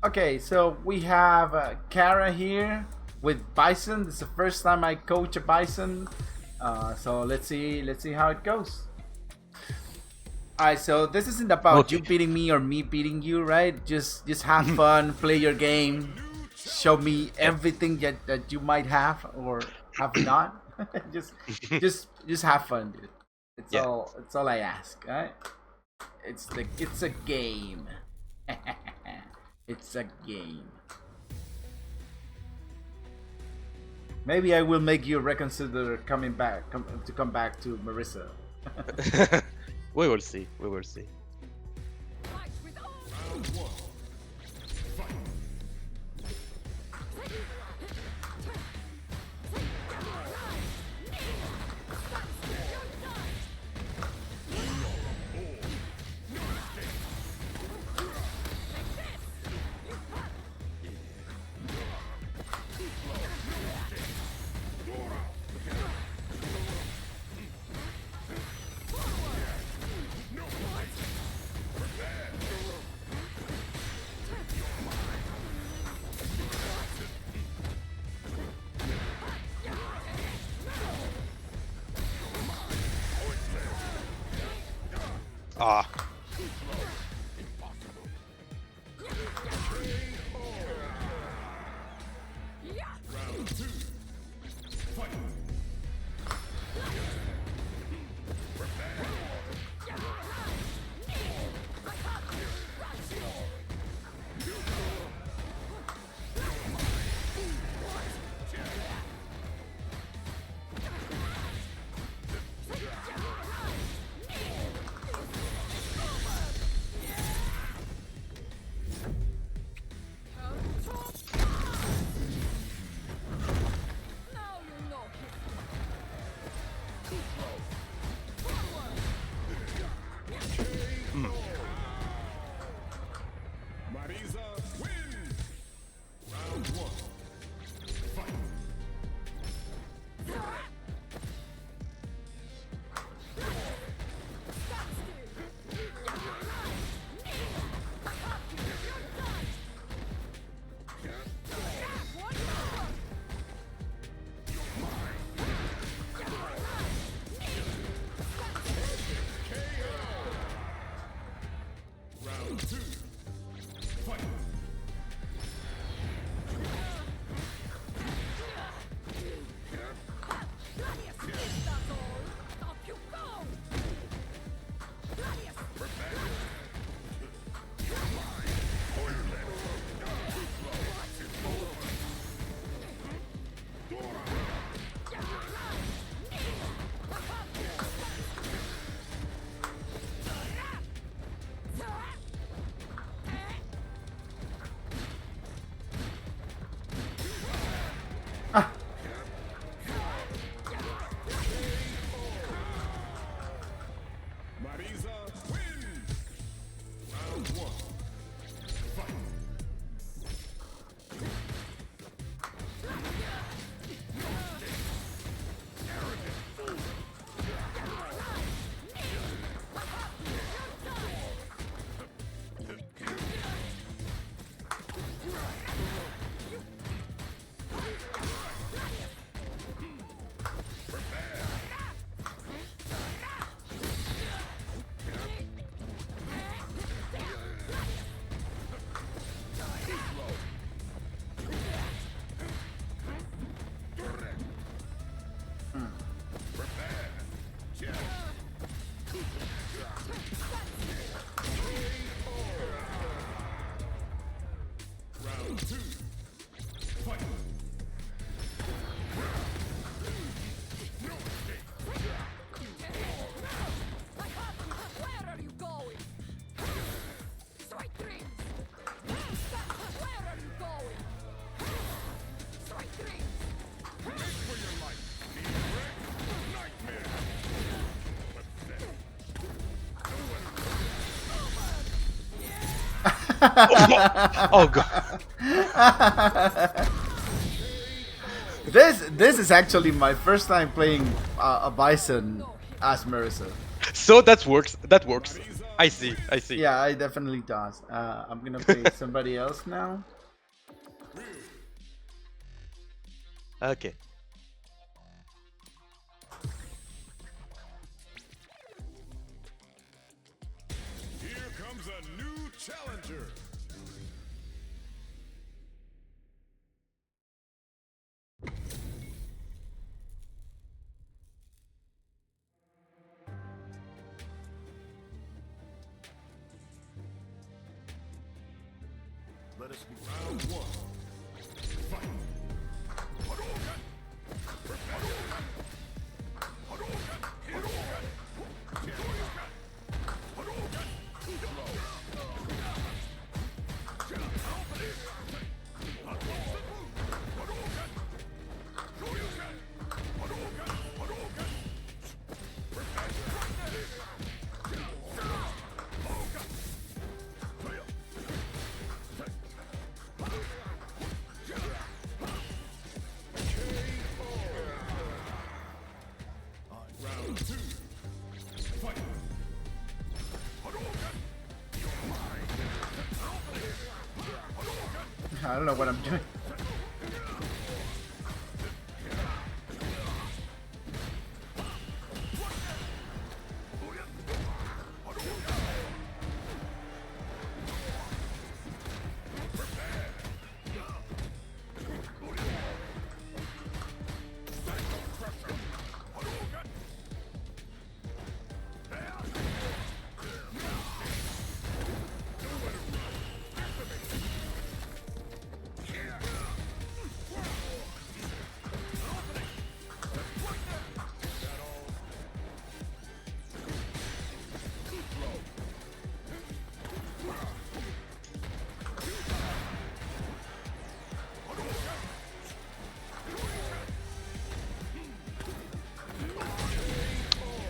Okay, so we have Kara here with Bison. This is the first time I coach a Bison. So let's see how it goes. Alright, so this isn't about you Okay. beating me or me beating you, right? Just have fun, play your game, show me Yeah. everything that you might have or have not. just just have fun, dude. Yeah. It's all I ask, alright? It's a game. It's a game. Maybe I will make you reconsider coming back to come back to Marisa. We will see. We will see. Ah. Marisa wins! Round one. Fight! Round two. Fight! Ah, Marisa wins! Round one. Fight! Round two. Fight! Where are you going? Sweet dreams! Where are you going? Sweet dreams! For your life! Direct nightmare! Oh god. this is actually my first time playing a Bison as Marisa. So that works. That works. Marisa I see. I see. Yeah, I definitely does. I'm gonna play somebody else now. Okay. Here comes a new challenger. Let us be round one. Fight. Hadouken! Hadouken! Hadouken! Hadouken! Hadouken! Hadouken! Round two. Fight. Hadouken! You're mine. I don't know what I'm doing.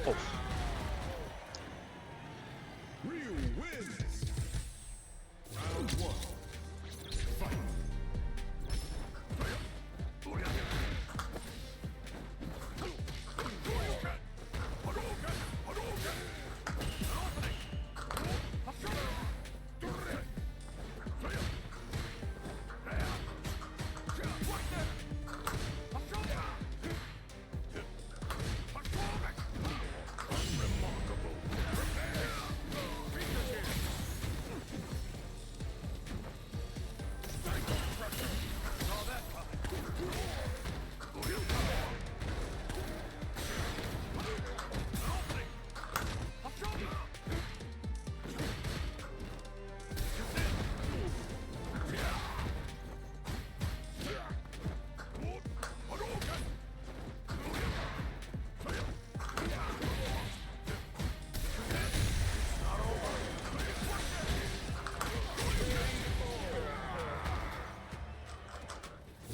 Oh. Ryu wins. Round one. Fight.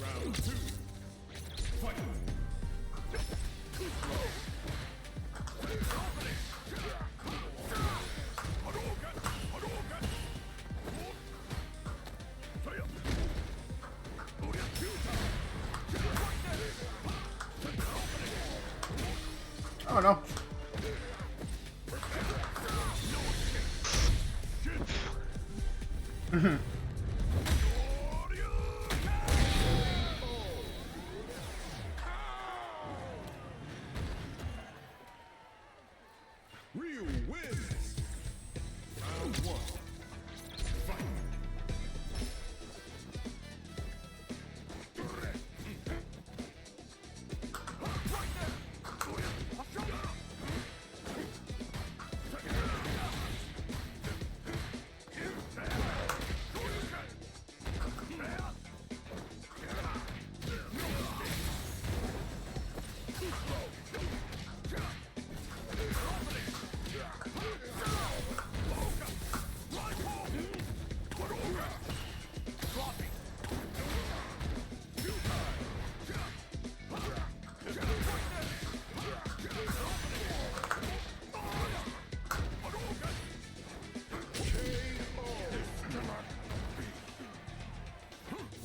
Round two. Fight. Oh no. Ryu wins. Round one. Fight.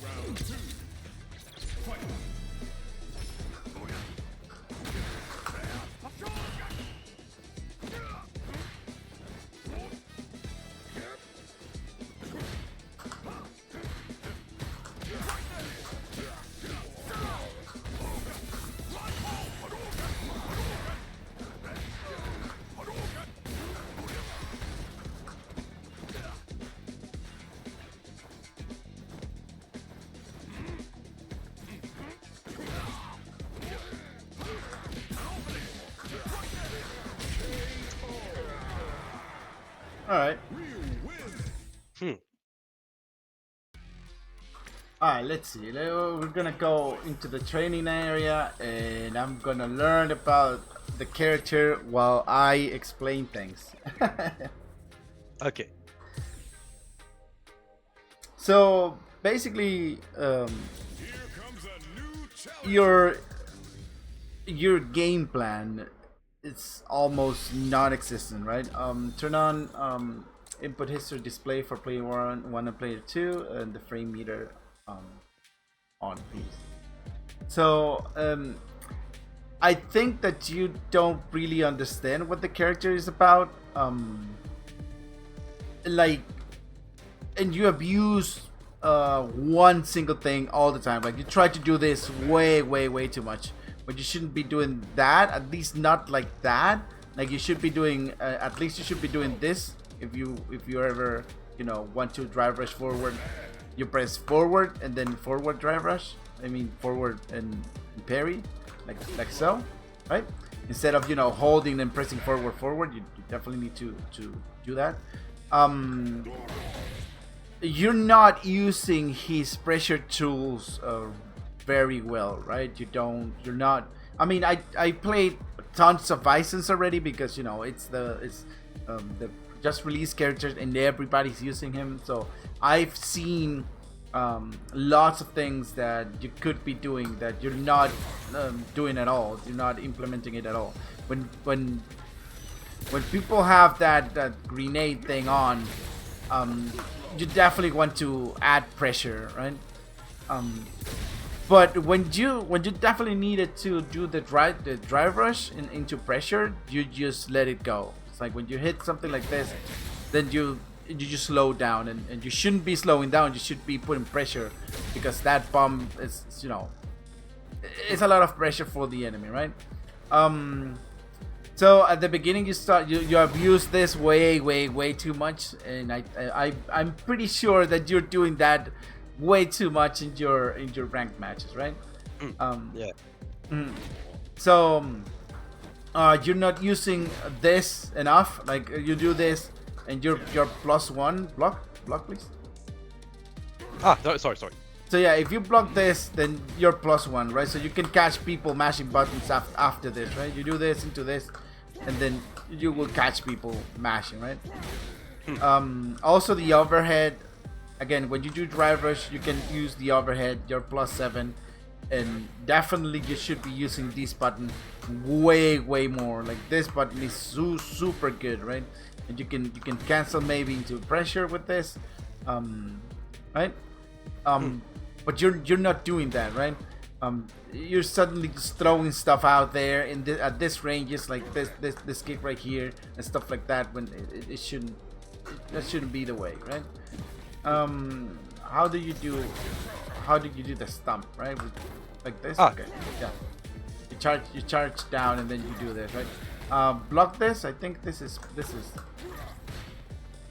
Round two. Fight. All right. Ryu wins. Hmm. All right. Let's see. We're gonna go into the training area, and I'm gonna learn about the character while I explain things. Okay. So basically, Here comes a new challenge. your game plan it's almost non-existent, right? Turn on input history display for player one and player two, and the frame meter on, please. So I think that you don't really understand what the character is about. Like, and you abuse one single thing all the time. Like, you try to do this way too much, but you shouldn't be doing that. At least not like that. Like, you should be doing at least you should be doing this. If you ever want to drive rush forward, you press forward and then forward drive rush. I mean forward and parry, like so, right? Instead of holding and pressing forward, you definitely need to do that. You're not using his pressure tools very well, right? You're not. I mean, I played tons of Bisons already because it's the just released characters and everybody's using him. So I've seen lots of things that you could be doing that you're not doing at all. You're not implementing it at all. When people have that grenade thing on, you definitely want to add pressure, right? But when you definitely needed to do the drive rush into pressure, you just let it go. It's like when you hit something like this, then you just slow down, and you shouldn't be slowing down. You should be putting pressure, because that bomb is it's a lot of pressure for the enemy, right? So at the beginning you abuse this way too much, and I'm pretty sure that you're doing that way too much in your ranked matches, right? Yeah. So you're not using this enough. Like, you do this and you're +1 block please. Sorry. So yeah, if you block this, then you're +1, right? So you can catch people mashing buttons after this, right? You do this into this, and then you will catch people mashing, right? Also the overhead. Again, when you do drive rush, you can use the overhead. You're +7, and definitely you should be using this button way more. Like, this button is super good, right? And you can cancel maybe into pressure with this, right? But you're not doing that, right? You're suddenly just throwing stuff out there at this range, just like this kick right here and stuff like that, when it shouldn't. That shouldn't be the way, right? How do you do the stump, right? Like this? Okay, yeah. You charge down and then you do this, right? Block this. I think this is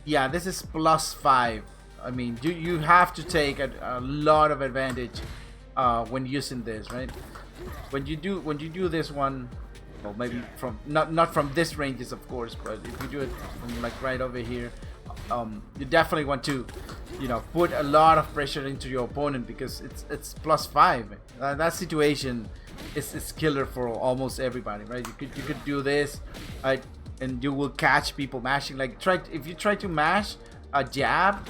yeah, this is +5. I mean, you have to take a lot of advantage when using this, right? When you do this one, well, maybe from not from this ranges, of course, but if you do it from like right over here, you definitely want to put a lot of pressure into your opponent, because it's +5. That situation is killer for almost everybody, right? You could do this, right, and you will catch people mashing. Like, if you try to mash a jab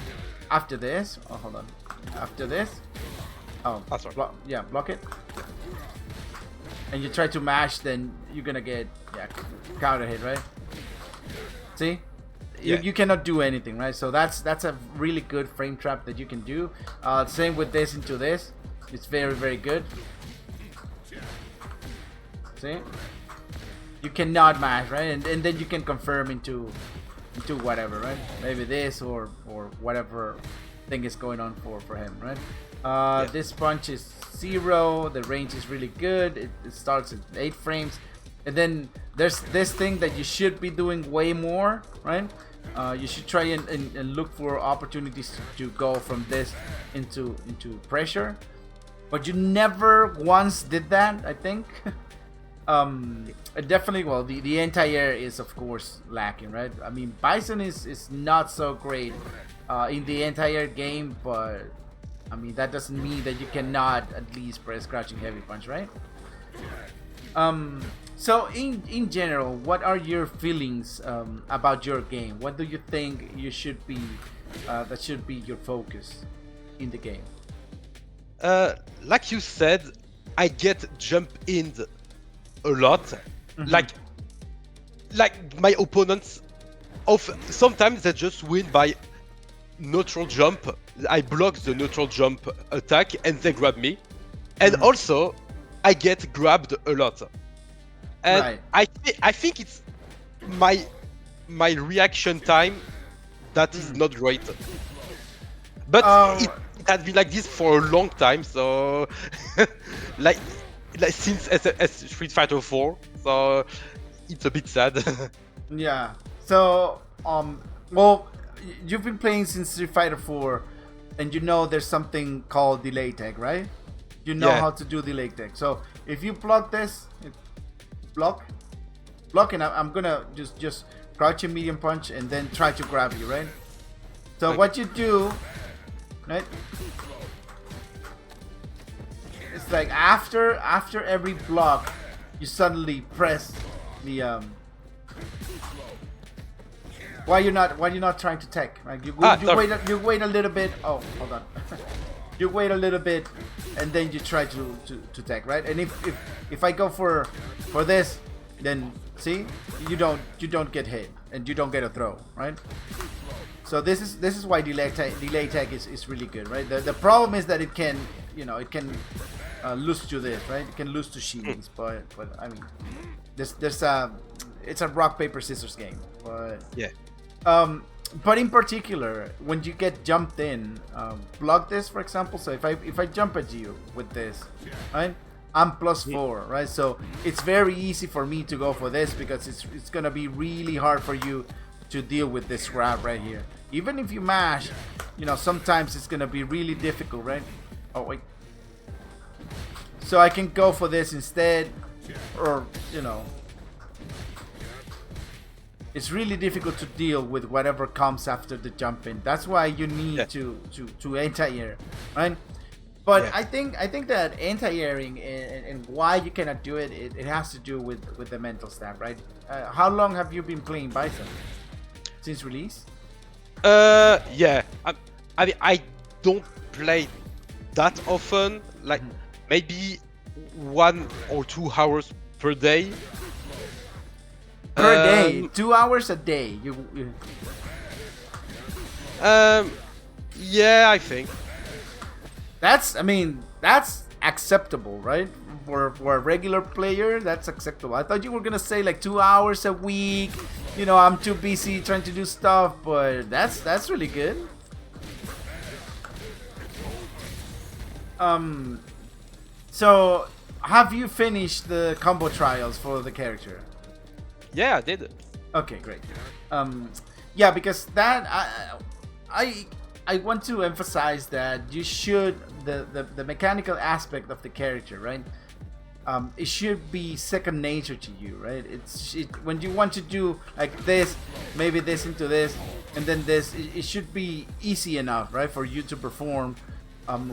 after this. Oh, hold on. After this. Oh, sorry. Block it. And you try to mash, then you're gonna get counter hit, right? See? You cannot do anything, right? So that's a really good frame trap that you can do. Same with this into this. It's very good. See? You cannot mash, right? And then you can confirm into whatever, right? Maybe this or whatever thing is going on for him, right? This punch is 0. The range is really good. It starts at 8 frames. And then there's this thing that you should be doing way more, right? You should try and look for opportunities to go from this into pressure. But you never once did that, I think. Definitely. Well, the anti-air is of course lacking, right? I mean, Bison is not so great in the anti-air game, but I mean that doesn't mean that you cannot at least press crouching heavy punch, right? So in general, what are your feelings about your game? What do you think you should be that should be your focus in the game? Like you said, I get jump in a lot. Like my opponents, sometimes they just win by neutral jump. I block the neutral jump attack and they grab me, and also I get grabbed a lot. And Right. I think it's my reaction time that is not great. But it has been like this for a long time, so like since Street Fighter 4, so it's a bit sad. Yeah. So well, you've been playing since Street Fighter 4, and you know there's something called delay tag, right? You know Yeah. how to do delay tag. So if you block this, block, and I'm gonna just crouch a medium punch and then try to grab you, right? So Okay. what you do, right? It's like after every block, you suddenly press the Why you're not trying to tech? Like you sorry. wait a little bit. Oh, hold on. You wait a little bit, and then you try to tech, right? And if I go for this, then see you don't get hit and you don't get a throw, right? So this is why delay tag is really good, right? The problem is that it can lose to this, right? It can lose to shields, but I mean, there's it's a rock paper scissors game, but Yeah. but in particular, when you get jumped in, block this, for example. So if I jump at you with this, right, I'm +4, right? So it's very easy for me to go for this because it's gonna be really hard for you to deal with this grab right here. Even if you mash, sometimes it's gonna be really difficult, right? Oh wait. So I can go for this instead, or it's really difficult to deal with whatever comes after the jump in. That's why you need to anti-air, right? But Yeah. I think that anti-airing and why you cannot do it, it has to do with the mental stat, right? How long have you been playing Bison? Since release? Yeah. I mean, I don't play that often. Like maybe 1 or 2 hours per day. Per day, 2 hours a day. Yeah, I think. That's acceptable, right? For a regular player, that's acceptable. I thought you were gonna say like 2 hours a week. I'm too busy trying to do stuff, but that's really good. So have you finished the combo trials for the character? Yeah, I did. Okay, great. Yeah, because that I want to emphasize that you should the mechanical aspect of the character, right? It should be second nature to you, right? When you want to do like this, maybe this into this, and then this, it should be easy enough, right, for you to perform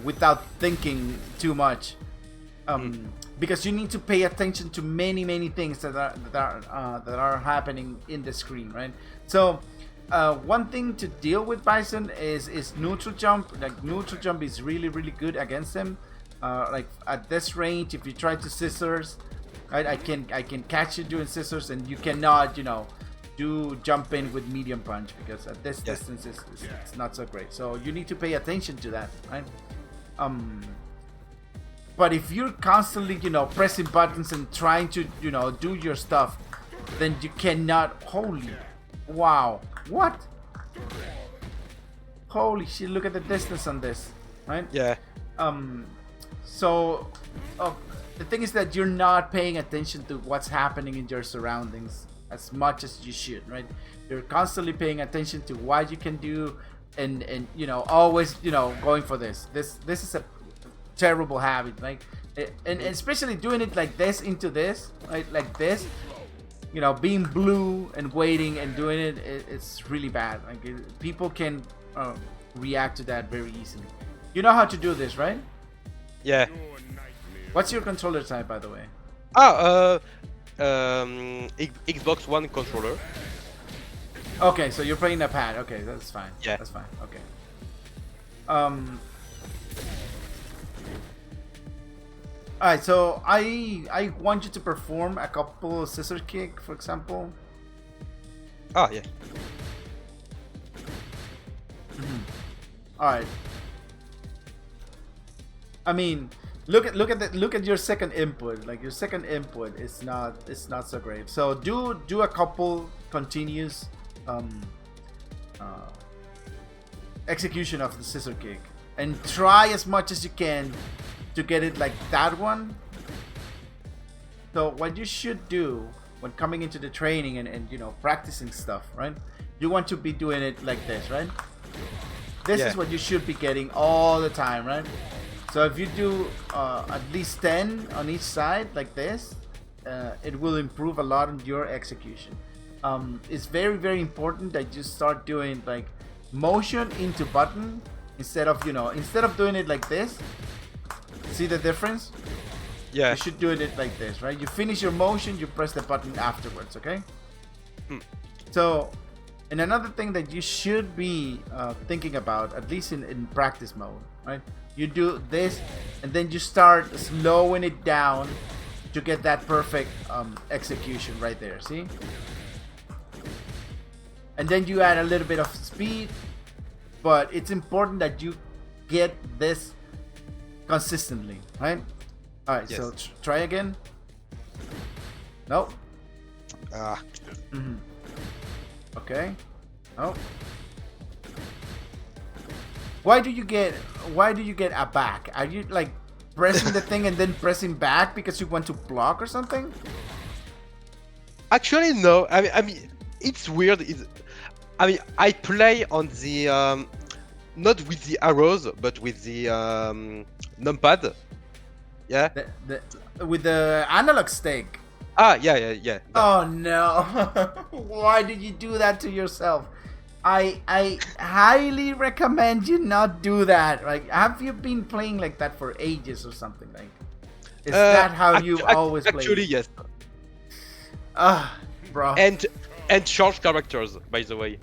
without thinking too much. Because you need to pay attention to many things that are happening in the screen, right? So one thing to deal with Bison is neutral jump. Like neutral jump is really good against him. Like at this range, if you try to scissors, right, I can catch you doing scissors, and you cannot do jump in with medium punch because at this distance it's not so great. So you need to pay attention to that, right? But if you're constantly, pressing buttons and trying to, do your stuff, then you cannot. Holy, wow, what? Holy shit! Look at the distance on this, right? Yeah. So, the thing is that you're not paying attention to what's happening in your surroundings as much as you should, right? You're constantly paying attention to what you can do, and always, going for this. This is a terrible habit, right? And especially doing it like this into this, right? Like this, you know, being blue and waiting and doing it, it's really bad. Like people can react to that very easily. You know how to do this, right? Yeah. What's your controller type, by the way? Xbox One controller. Okay, so you're playing a pad. Okay, that's fine. Yeah. That's fine. Okay. Alright, so I want you to perform a couple scissor kick, for example. Ah, yeah. Alright. I mean, look at your second input. Like your second input is not so great. So do a couple continuous execution of the scissor kick and try as much as you can to get it like that one. So what you should do when coming into the training and you know practicing stuff, right? You want to be doing it like this, right? This is what you should be getting all the time, right? So if you do at least 10 on each side like this, it will improve a lot on your execution. It's very, very important that you start doing like motion into button instead of, you know, instead of doing it like this. See the difference? Yeah. You should do it like this, right? You finish your motion, you press the button afterwards, okay? So, and another thing that you should be thinking about, at least in practice mode, right? You do this, and then you start slowing it down to get that perfect execution right there, see? And then you add a little bit of speed, but it's important that you get this consistently, right? All right, so try again. Nope. Ah. Okay. Oh. Why do you get a back? Are you like pressing the thing and then pressing back because you want to block or something? Actually, no. I mean, it's weird. I play on the not with the arrows, but with the numpad. Yeah. With the analog stick. Ah, yeah. Oh no! Why did you do that to yourself? I highly recommend you not do that. Like, have you been playing like that for ages or something? Like, is that how you've always played? Actually, yes. Bro. And short characters, by the way.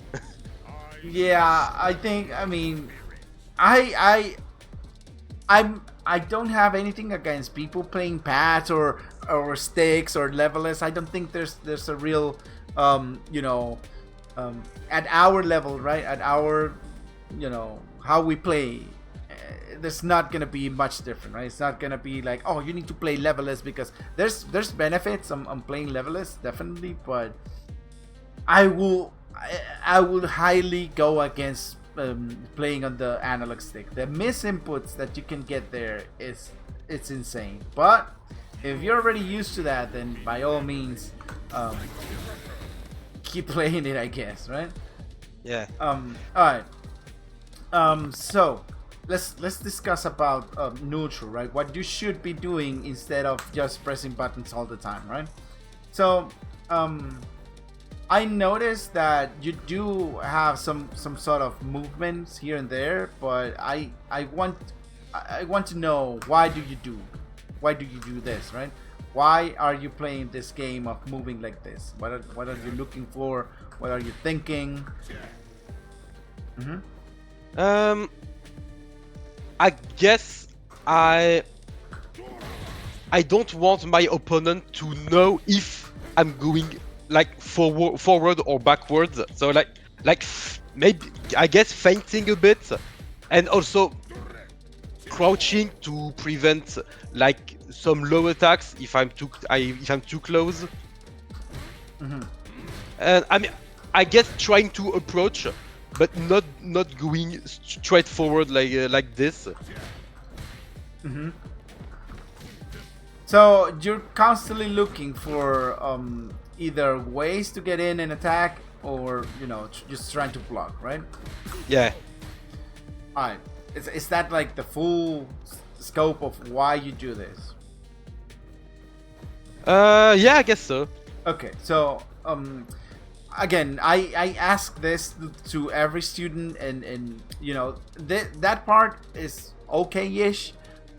Yeah, I think. I mean, I don't have anything against people playing pads or sticks or levelers. I don't think there's a real you know, at our level, right? At our, you know, how we play, there's not gonna be much different, right? It's not gonna be like, oh, you need to play levelers, because there's benefits on playing levelers, definitely, but I will highly go against playing on the analog stick. The miss inputs that you can get there it's insane. But if you're already used to that, then by all means keep playing it, I guess, right? Yeah. Alright. So let's discuss about neutral, right? What you should be doing instead of just pressing buttons all the time, right? So I noticed that you do have some sort of movements here and there, but I want to know, why do you do this, right? Why are you playing this game of moving like this? What are you looking for? What are you thinking? I guess I don't want my opponent to know if I'm going like forward or backwards. So like maybe, I guess, feinting a bit, and also crouching to prevent like some low attacks if I'm too close. And I mean, I guess trying to approach, but not going straight forward like this. So you're constantly looking for either ways to get in and attack, or, you know, just trying to block, right? Yeah. Alright. Is that like the full scope of why you do this? Yeah, I guess so. Okay, so again, I ask this to every student, and you know that part is okay-ish,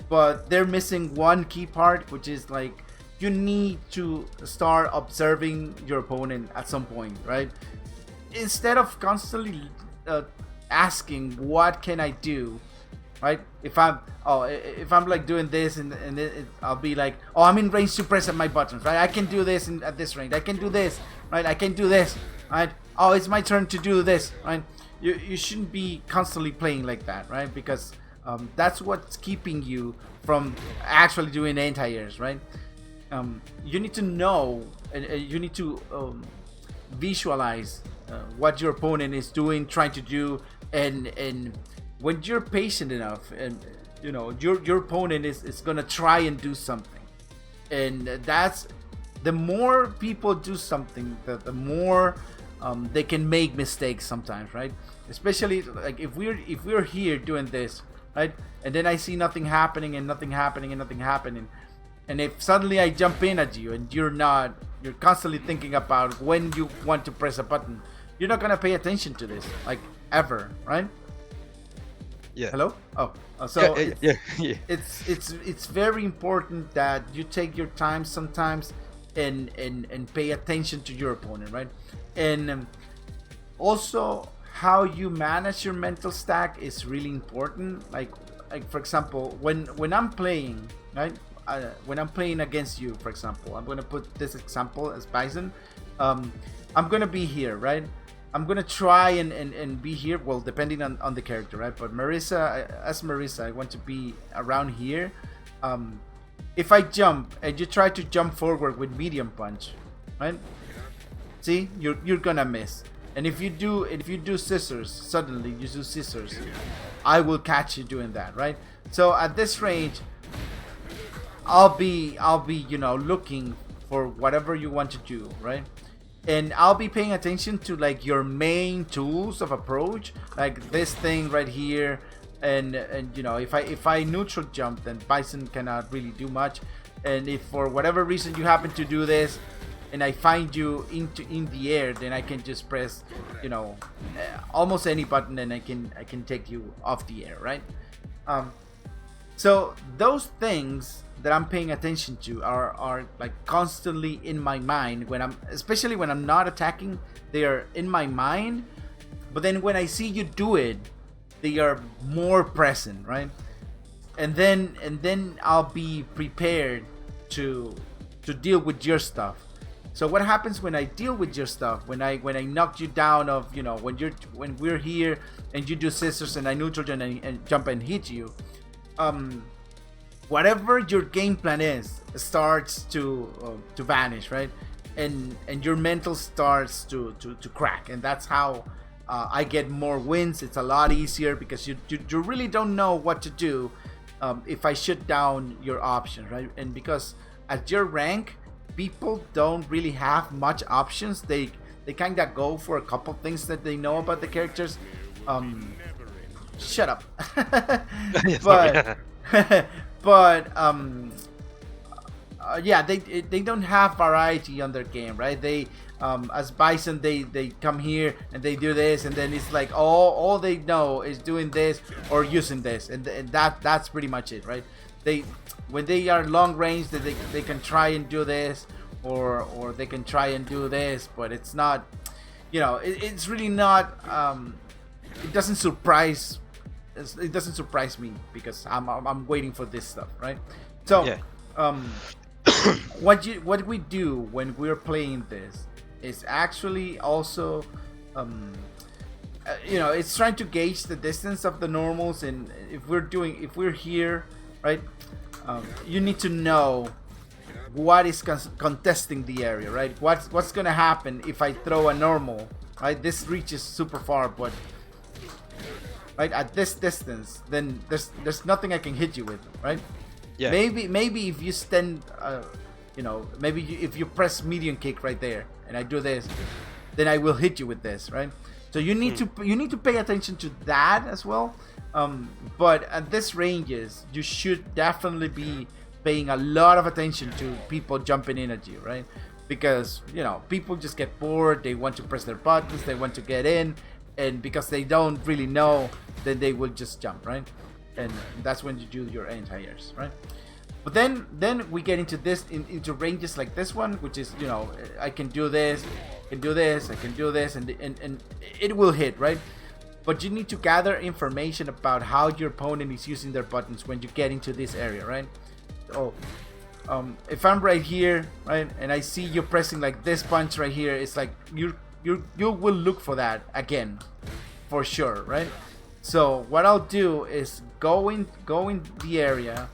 but they're missing one key part, which is like you need to start observing your opponent at some point, right? Instead of constantly asking what can I do, right? If I'm like doing this and I'll be like, oh, I'm in range to press at my buttons, right? I can do this at this range. I can do this, right? I can do this, right? Oh, it's my turn to do this, right? You shouldn't be constantly playing like that, right? Because that's what's keeping you from actually doing anti-airs, right? You need to know, and you need to visualize what your opponent is doing, trying to do, and when you're patient enough, and you know your opponent is gonna try and do something, and that's the more people do something, the more they can make mistakes sometimes, right? Especially like if we're here doing this, right, and then I see nothing happening and nothing happening and nothing happening, and if suddenly I jump in at you and you're constantly thinking about when you want to press a button, you're not gonna pay attention to this, like, ever, right? Yeah. Hello? So Yeah. it's very important that you take your time sometimes and pay attention to your opponent, right? And also how you manage your mental stack is really important. Like for example, when I'm playing, right? When I'm playing against you, for example, I'm gonna put this example as Bison. I'm gonna be here, right? I'm gonna try and be here. Well, depending on the character, right? But as Marisa, I want to be around here. If I jump and you try to jump forward with medium punch, right? See, you're gonna miss. And if you do scissors, suddenly you do scissors, I will catch you doing that, right? So at this range, I'll be looking for whatever you want to do, right? And I'll be paying attention to like your main tools of approach, like this thing right here, and if I neutral jump, then Bison cannot really do much. And if for whatever reason you happen to do this, and I find you in the air, then I can just press almost any button, and I can take you off the air, right? So those things that I'm paying attention to are like constantly in my mind especially when I'm not attacking. They are in my mind, but then when I see you do it, they are more present, right? And then I'll be prepared to deal with your stuff. So what happens when I deal with your stuff? When I knock you down, when we're here and you do scissors and I neutral and jump and hit you, whatever your game plan is starts to vanish, right? And your mental starts to crack, and that's how I get more wins. It's a lot easier because you really don't know what to do if I shut down your options, right? And because at your rank, people don't really have much options. They kind of go for a couple things that they know about the characters. Shut up. But yeah, they don't have variety on their game, right? They as Bison, they come here and they do this, and then it's like all they know is doing this or using this, and that's pretty much it, right? When they are long range, they can try and do this, or they can try and do this, but it's not, it's really not. It doesn't surprise me because I'm waiting for this stuff, right? So Yeah. what we do when we're playing this is actually also it's trying to gauge the distance of the normals, and if we're here, right? You need to know what is contesting the area, right? What's gonna happen if I throw a normal, right? This reaches super far, but right at this distance, then there's nothing I can hit you with, right? Yeah. Maybe if you stand, maybe if you press medium kick right there, and I do this, then I will hit you with this, right? So you need to pay attention to that as well. But at this ranges, you should definitely be paying a lot of attention to people jumping in at you, right? Because, you know, people just get bored, they want to press their buttons, they want to get in, and because they don't really know, then they will just jump, right? And that's when you do your anti-airs, right? But then we get into this, into ranges like this one, which is, you know, I can do this, I can do this, I can do this, and it will hit, right? But you need to gather information about how your opponent is using their buttons when you get into this area, right? Oh, if I'm right here, right, and I see you pressing like this punch right here, it's like you will look for that again, for sure, right? So what I'll do is go in the area,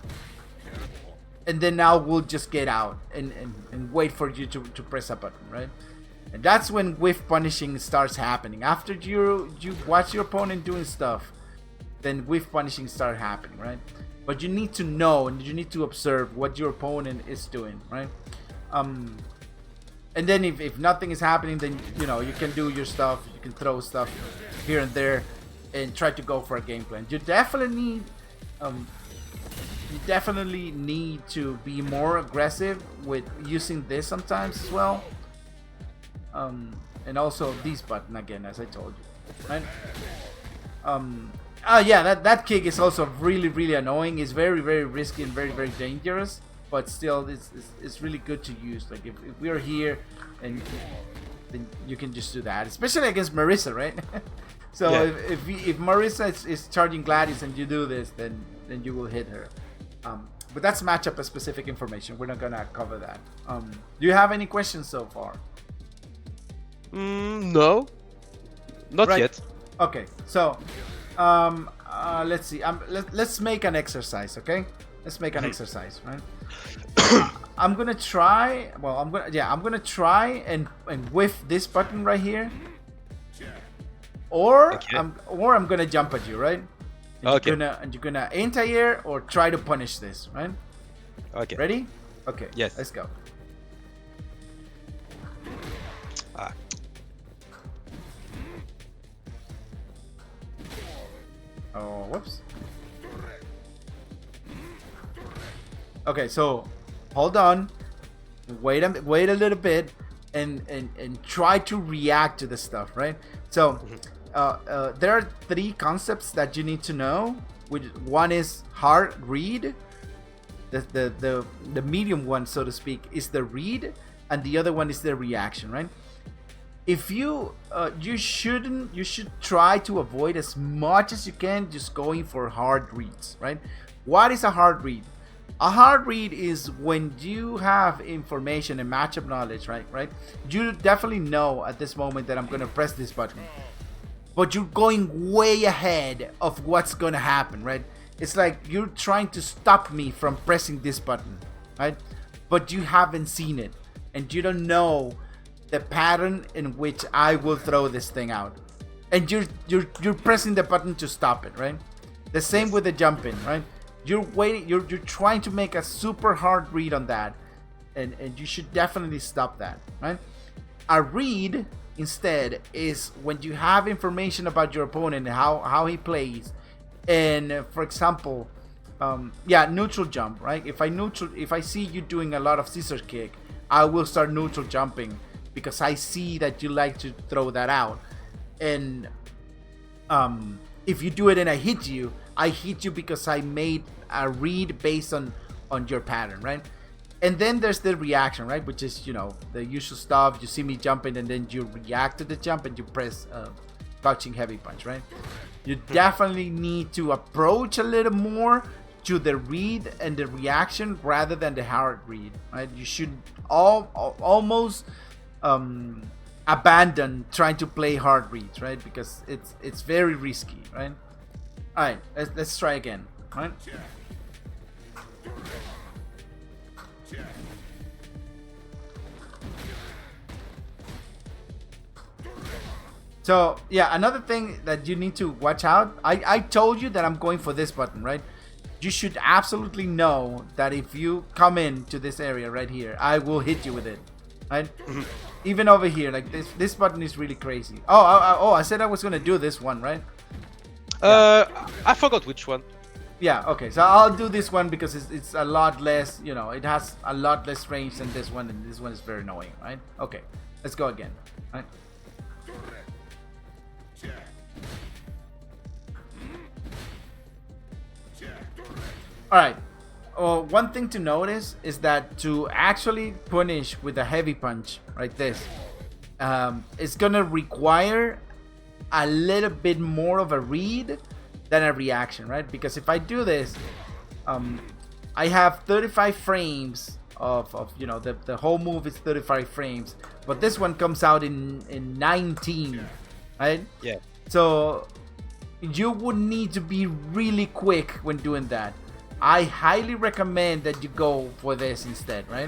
and then now we'll just get out and wait for you to press a button, right? And that's when whiff punishing starts happening. After you watch your opponent doing stuff, then whiff punishing start happening, right? But you need to know and you need to observe what your opponent is doing, right? And then if nothing is happening, then, you know, you can do your stuff, you can throw stuff here and there and try to go for a game plan. You definitely need to be more aggressive with using this sometimes as well. And also this button again, as I told you, right? Yeah, that kick is also really annoying. It's very risky and very dangerous, but still it's really good to use. Like if we are here, and then you can just do that, especially against Marisa, right? So Yeah. if Marisa is charging Gladys and you do this, then you will hit her. But that's matchup specific information. We're not gonna cover that. Do you have any questions so far? No, not Right. yet. Okay, so let's see. Let's make an exercise, okay? Let's make an exercise, right? I'm gonna try. Well, I'm gonna try and whiff this button right here, or Okay. I'm gonna jump at you, right? And Okay. you're gonna anti-air or try to punish this, right? Okay. Ready? Okay. Yes. Let's go. Ah. Oh, whoops. Okay, so hold on. Wait a little bit and try to react to the stuff, right? So there are three concepts that you need to know. Which one is hard read. The medium one, so to speak, is the read, and the other one is the reaction, right? If you you should try to avoid as much as you can just going for hard reads, right? What is a hard read? A hard read is when you have information and matchup knowledge, right? You definitely know at this moment that I'm gonna press this button, but you're going way ahead of what's gonna happen, right? It's like you're trying to stop me from pressing this button, right? But you haven't seen it, and you don't know the pattern in which I will throw this thing out, and you're pressing the button to stop it, right? The same with the jump in, right? You're waiting, you're trying to make a super hard read on that, and you should definitely stop that, right? A read instead is when you have information about your opponent and how he plays, and for example, neutral jump, right? If I see you doing a lot of scissor kick, I will start neutral jumping because I see that you like to throw that out. And if you do it and I hit you because I made a read based on your pattern, right? And then there's the reaction, right? Which is, you know, the usual stuff. You see me jumping and then you react to the jump and you press crouching heavy punch, right? You definitely need to approach a little more to the read and the reaction rather than the hard read, right? You should almost abandon trying to play hard reads, right? Because it's very risky, right? All right, let's try again, right? So yeah, another thing that you need to watch out. I told you that I'm going for this button, right? You should absolutely know that if you come into this area right here, I will hit you with it, right? Even over here, like this button is really crazy. Oh, I said I was gonna do this one, right? I forgot which one. Yeah, okay, so I'll do this one because it's a lot less, you know, it has a lot less range than this one, and this one is very annoying, right? Okay, let's go again, right? Alright, one thing to notice is that to actually punish with a heavy punch, like this, it's gonna require a little bit more of a read than a reaction, right? Because if I do this, I have 35 frames of you know, the whole move is 35 frames, but this one comes out in 19, right? Yeah. So you would need to be really quick when doing that. I highly recommend that you go for this instead, right?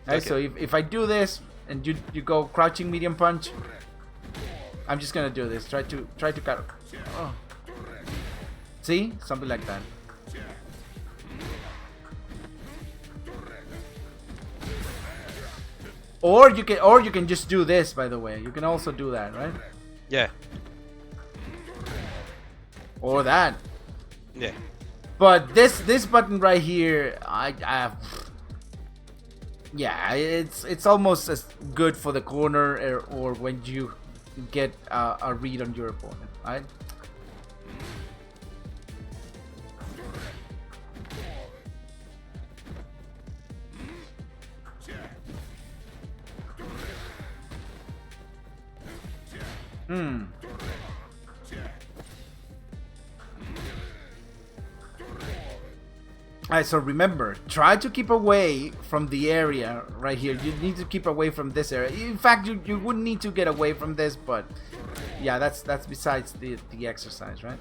Right, Okay. so if I do this and you go crouching medium punch, I'm just gonna do this. Try to cut. Oh. See, something like that. Or you can just do this. By the way, you can also do that, right? Yeah. Or that. Yeah. But this button right here, yeah, it's almost as good for the corner or when you get a read on your opponent, right? Alright, so remember, try to keep away from the area right here. You need to keep away from this area. In fact, you wouldn't need to get away from this, but yeah, that's besides the exercise, right?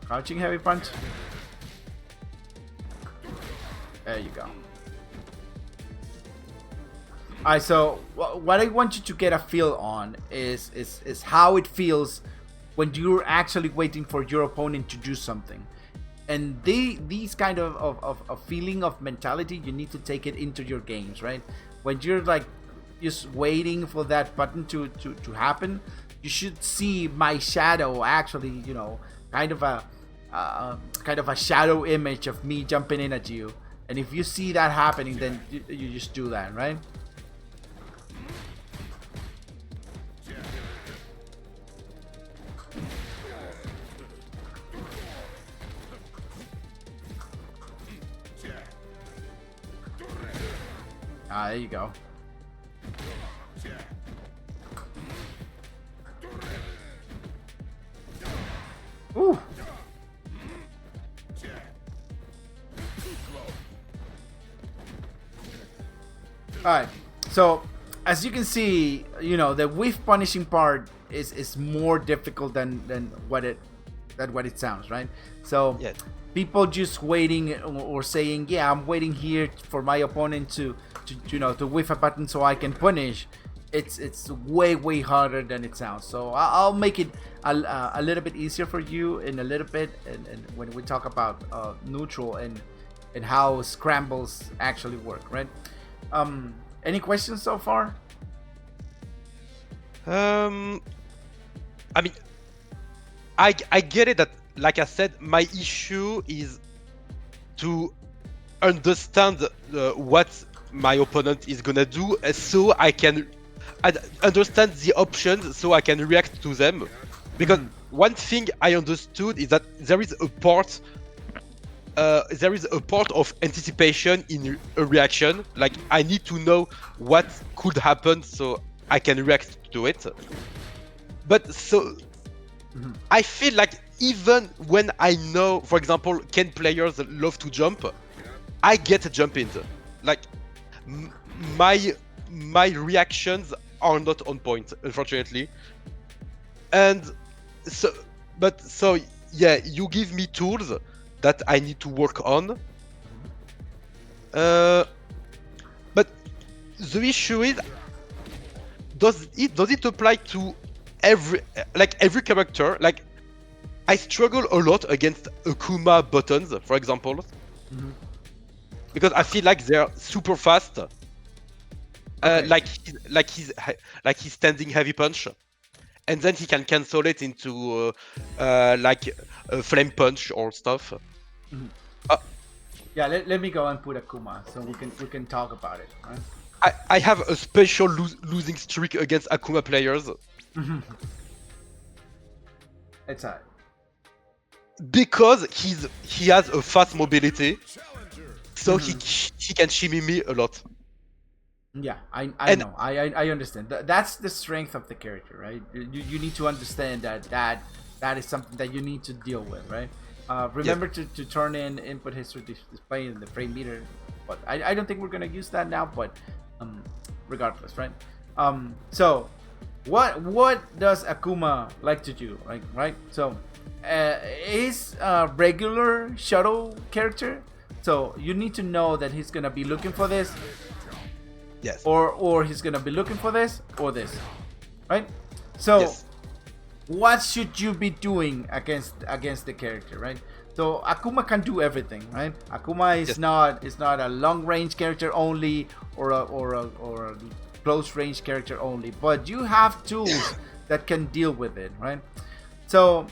Crouching heavy punch. There you go. Alright, so what I want you to get a feel on is how it feels when you're actually waiting for your opponent to do something. And these kind of feeling of mentality, you need to take it into your games, right? When you're like just waiting for that button to happen, you should see my shadow actually, you know, kind of a shadow image of me jumping in at you. And if you see that happening, then you just do that, right? Ah, there you go. Ooh. Alright, so as you can see, you know, the whiff punishing part is more difficult than what it sounds, right? So Yeah. people just waiting or saying, yeah, I'm waiting here for my opponent to you know, to whiff a button so I can punish. It's way harder than it sounds. So I'll make it a little bit easier for you in a little bit, and when we talk about neutral and how scrambles actually work, right? Any questions so far? I mean, I get it that, like I said, my issue is to understand what my opponent is gonna do, so I can understand the options, so I can react to them. Because one thing I understood is that there is a part of anticipation in a reaction. Like, I need to know what could happen so I can react to it. But so I feel like even when I know, for example, can players love to jump, I get jump in. Like, my reactions are not on point, unfortunately. And so yeah, you give me tools that I need to work on. But the issue is, does it apply to every character? Like, I struggle a lot against Akuma buttons, for example, because I feel like they're super fast, Okay. Like he's standing heavy punch, and then he can cancel it into like a flame punch or stuff. Yeah, let me go and put Akuma so we can talk about it. Right? I have a special losing streak against Akuma players It's alright. because he has a fast mobility, Challenger. so he can shimmy me a lot. Yeah, I And- know. I understand. That's the strength of the character, right? You need to understand that is something that you need to deal with, right? Remember to turn in input history display in the frame meter, but I don't think we're gonna use that now. But regardless, right? So what does Akuma like to do, right? So is a regular shuttle character, so you need to know that he's gonna be looking for this. Yes. Or he's gonna be looking for this or this, right? So Yes. what should you be doing against the character, right? So Akuma can do everything, right? Akuma is Yes. not a long range character only or a close range character only, but you have tools that can deal with it, right? So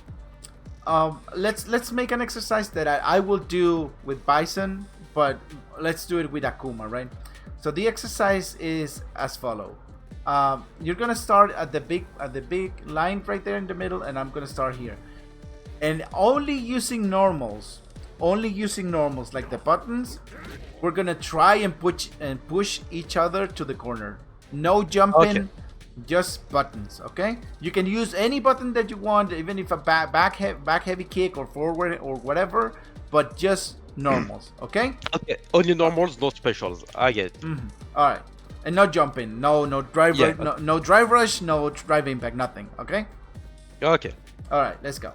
let's make an exercise that I will do with Bison, but let's do it with Akuma, right? So the exercise is as follow. You're gonna start at the big line right there in the middle, and I'm gonna start here. And only using normals like the buttons, we're gonna try and push each other to the corner. No jumping, Okay. just buttons. Okay, you can use any button that you want, even if a back heavy kick or forward or whatever, but just normals. Okay. Okay. Only normals, no specials. I get it. All right, and no jumping, no drive, Yeah. no drive rush, no drive impact, nothing. Okay. Okay. All right, let's go.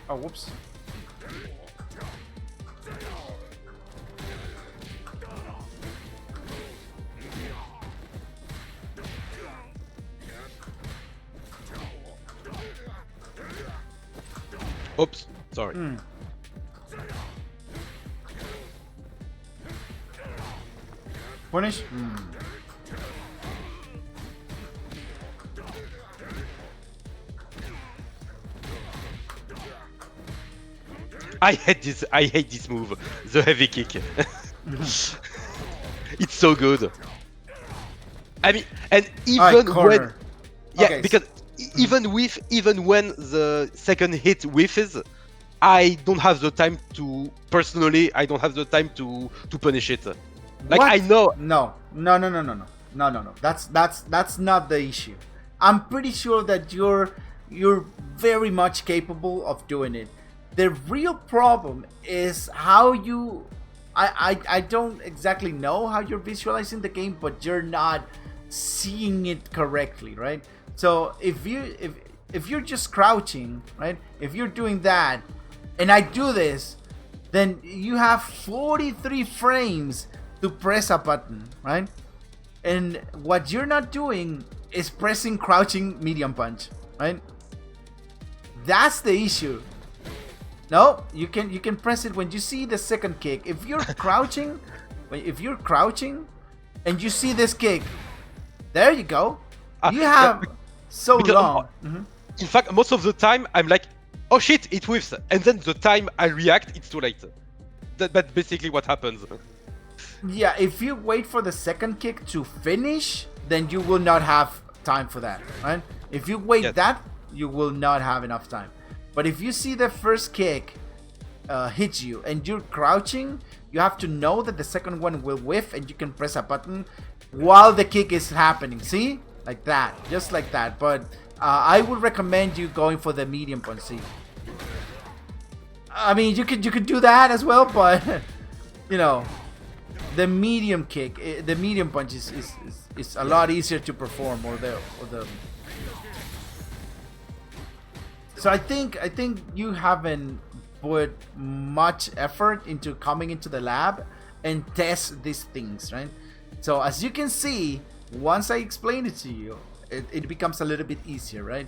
Oh, whoops. Oops. Sorry. Punish. I hate this. I hate this move. The heavy kick. It's so good. I mean, and Alright, even when corner. yeah, Okay, because even when the second hit whiffs, I don't have the time to personally. I don't have the time to punish it. Like What? I know. No. That's not the issue. I'm pretty sure that you're very much capable of doing it. The real problem is how you. I don't exactly know how you're visualizing the game, but you're not seeing it correctly, right? So if you're just crouching, right? If you're doing that, and I do this, then you have 43 frames to press a button, right? And what you're not doing is pressing crouching medium punch, right? That's the issue. No, you can press it when you see the second kick. If you're crouching, and you see this kick, there you go. You have so because- long. In fact, most of the time I'm like, oh shit, it whiffs, and then the time I react, it's too late. That's basically what happens. Yeah, if you wait for the second kick to finish, then you will not have time for that, right? If you wait Yes. that, you will not have enough time. But if you see the first kick hit you and you're crouching, you have to know that the second one will whiff and you can press a button while the kick is happening. See? Like that. Just like that. But I would recommend you going for the medium punch. See? I mean, you could do that as well, but you know, the medium kick, the medium punch is a lot easier to perform, or the. So I think you haven't put much effort into coming into the lab and test these things, right? So as you can see, once I explain it to you, it becomes a little bit easier, right?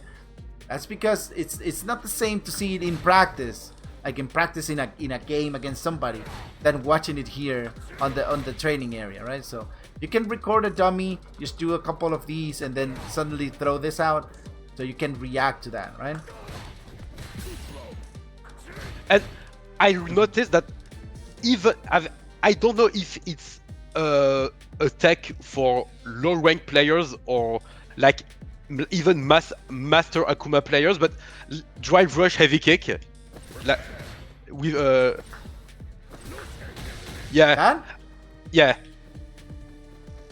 That's because it's not the same to see it in practice, like in practice in a game against somebody, than watching it here on the training area, right? So you can record a dummy, just do a couple of these, and then suddenly throw this out, so you can react to that, right? And I noticed that even I don't know if it's a tech for low rank players or like even master Akuma players, but drive rush heavy kick, like with That? yeah.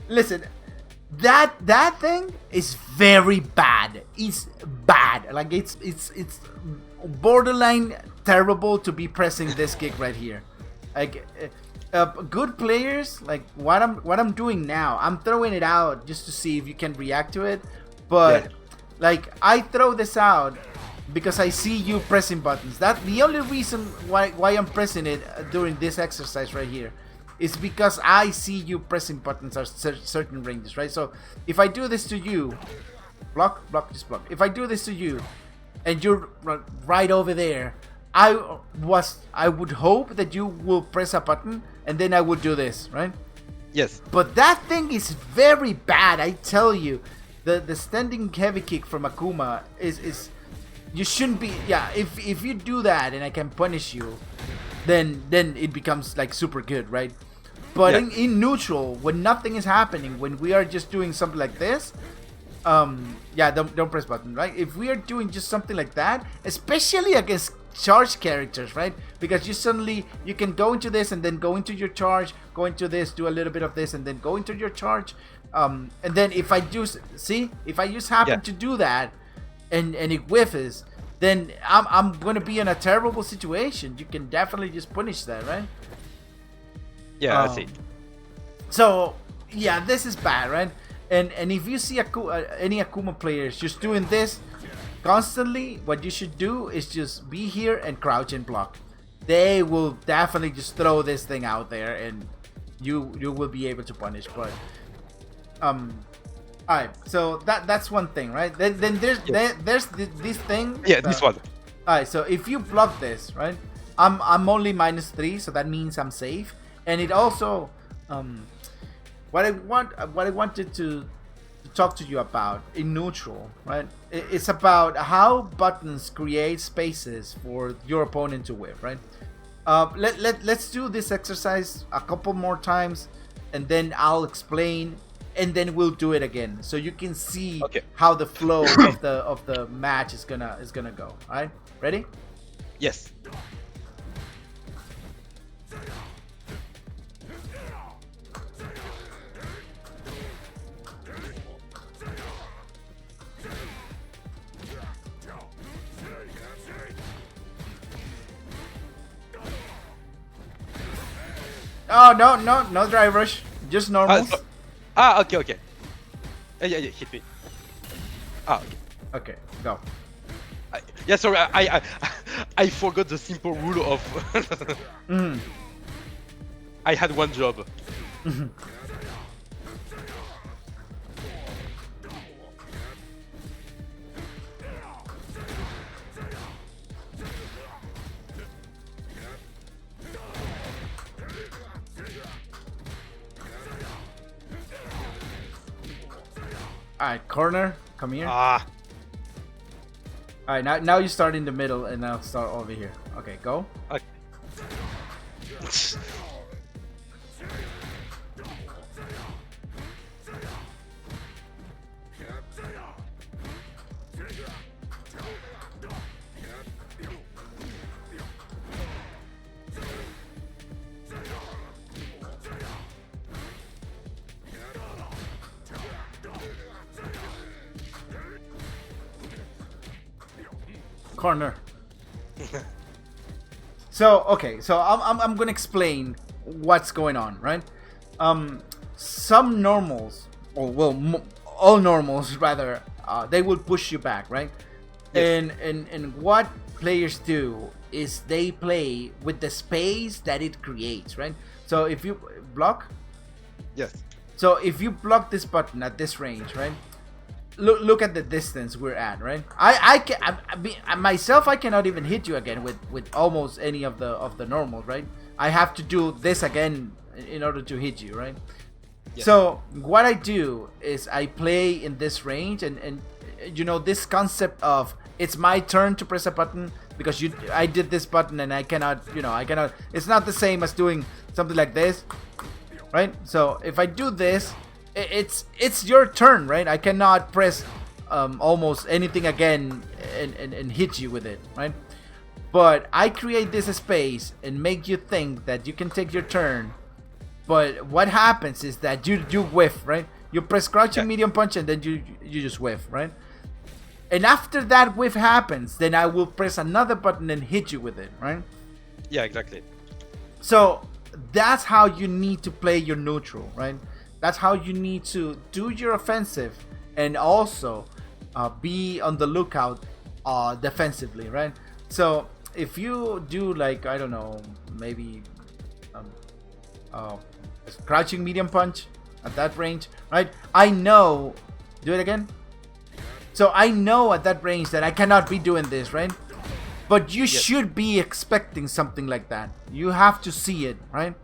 Listen, that thing is very bad. It's bad. Like it's borderline terrible to be pressing this kick right here. Like good players, like what I'm doing now, I'm throwing it out just to see if you can react to it. But like I throw this out because I see you pressing buttons. That's the only reason why I'm pressing it during this exercise right here. It's because I see you pressing buttons at certain ranges, right? So if I do this to you, block, just block. If I do this to you, and you're right over there, I would hope that you will press a button, and then I would do this, right? Yes. But that thing is very bad, I tell you. The standing heavy kick from Akuma is you shouldn't be. Yeah, if you do that and I can punish you, then it becomes like super good, right? But in neutral, when nothing is happening, when we are just doing something like this, don't press button, right? If we are doing just something like that, especially against charge characters, right? Because you can go into this and then go into your charge, go into this, do a little bit of this, and then go into your charge. And then if I just happen to do that, and it whiffs, then I'm gonna be in a terrible situation. You can definitely just punish that, right? Yeah, I see. So yeah, this is bad, right? And if you see any Akuma players just doing this constantly, what you should do is just be here and crouch and block. They will definitely just throw this thing out there, and you will be able to punish. But alright, so that's one thing, right? Then there's this thing. Yeah, this one. Alright, so if you block this, right? I'm only -3, so that means I'm safe. And it also what I wanted to talk to you about in neutral, right? It's about how buttons create spaces for your opponent to whiff, right? Let's do this exercise a couple more times, and then I'll explain, and then we'll do it again, so you can see how the flow of the match is gonna go. All right, ready? Yes. Oh, no drive rush, just normals. Okay. Yeah, hit me. Okay. Okay, go. Yeah, sorry, I forgot the simple rule of. I had one job. Alright, corner, come here. Ah. Alright, now you start in the middle, and I'll start over here. Okay, go. Okay. Corner. So okay, so I'm gonna explain what's going on, right? Some normals, or well, all normals rather, they will push you back, right? Yes. And what players do is they play with the space that it creates, right? So if you block, Yes. so if you block this button at this range, right? Look at the distance we're at, right? Myself, I cannot even hit you again with almost any of the normals, right? I have to do this again in order to hit you, right? Yes. So what I do is I play in this range, and you know, this concept of it's my turn to press a button because I did this button and I cannot, you know, I cannot. It's not the same as doing something like this, right? So if I do this, it's your turn, right? I cannot press almost anything again and hit you with it, right? But I create this space and make you think that you can take your turn. But what happens is that you whiff, right? You press crouching medium punch and then you just whiff, right? And after that whiff happens, then I will press another button and hit you with it, right? Yeah, exactly. So that's how you need to play your neutral, right? That's how you need to do your offensive and also be on the lookout defensively, right? So if you do, like, I don't know, maybe crouching medium punch at that range, right? I know, do it again. So I know at that range that I cannot be doing this, right? But you should be expecting something like that. You have to see it, right?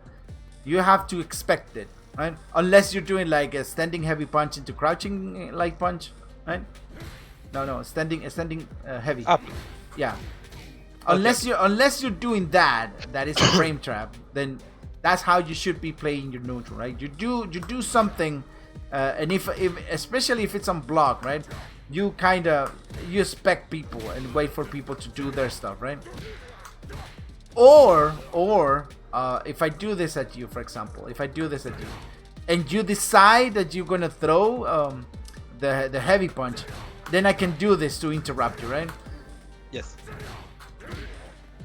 You have to expect it, right? Unless you're doing like a standing heavy punch into crouching light punch, right? No, standing heavy. Up. Yeah. Unless you're doing that is a frame trap. Then that's how you should be playing your neutral, right? You do something, and if especially if it's on block, right? You expect people and wait for people to do their stuff, right? Or if I do this at you, for example, if I do this at you, and you decide that you're gonna throw the heavy punch, then I can do this to interrupt you, right? Yes.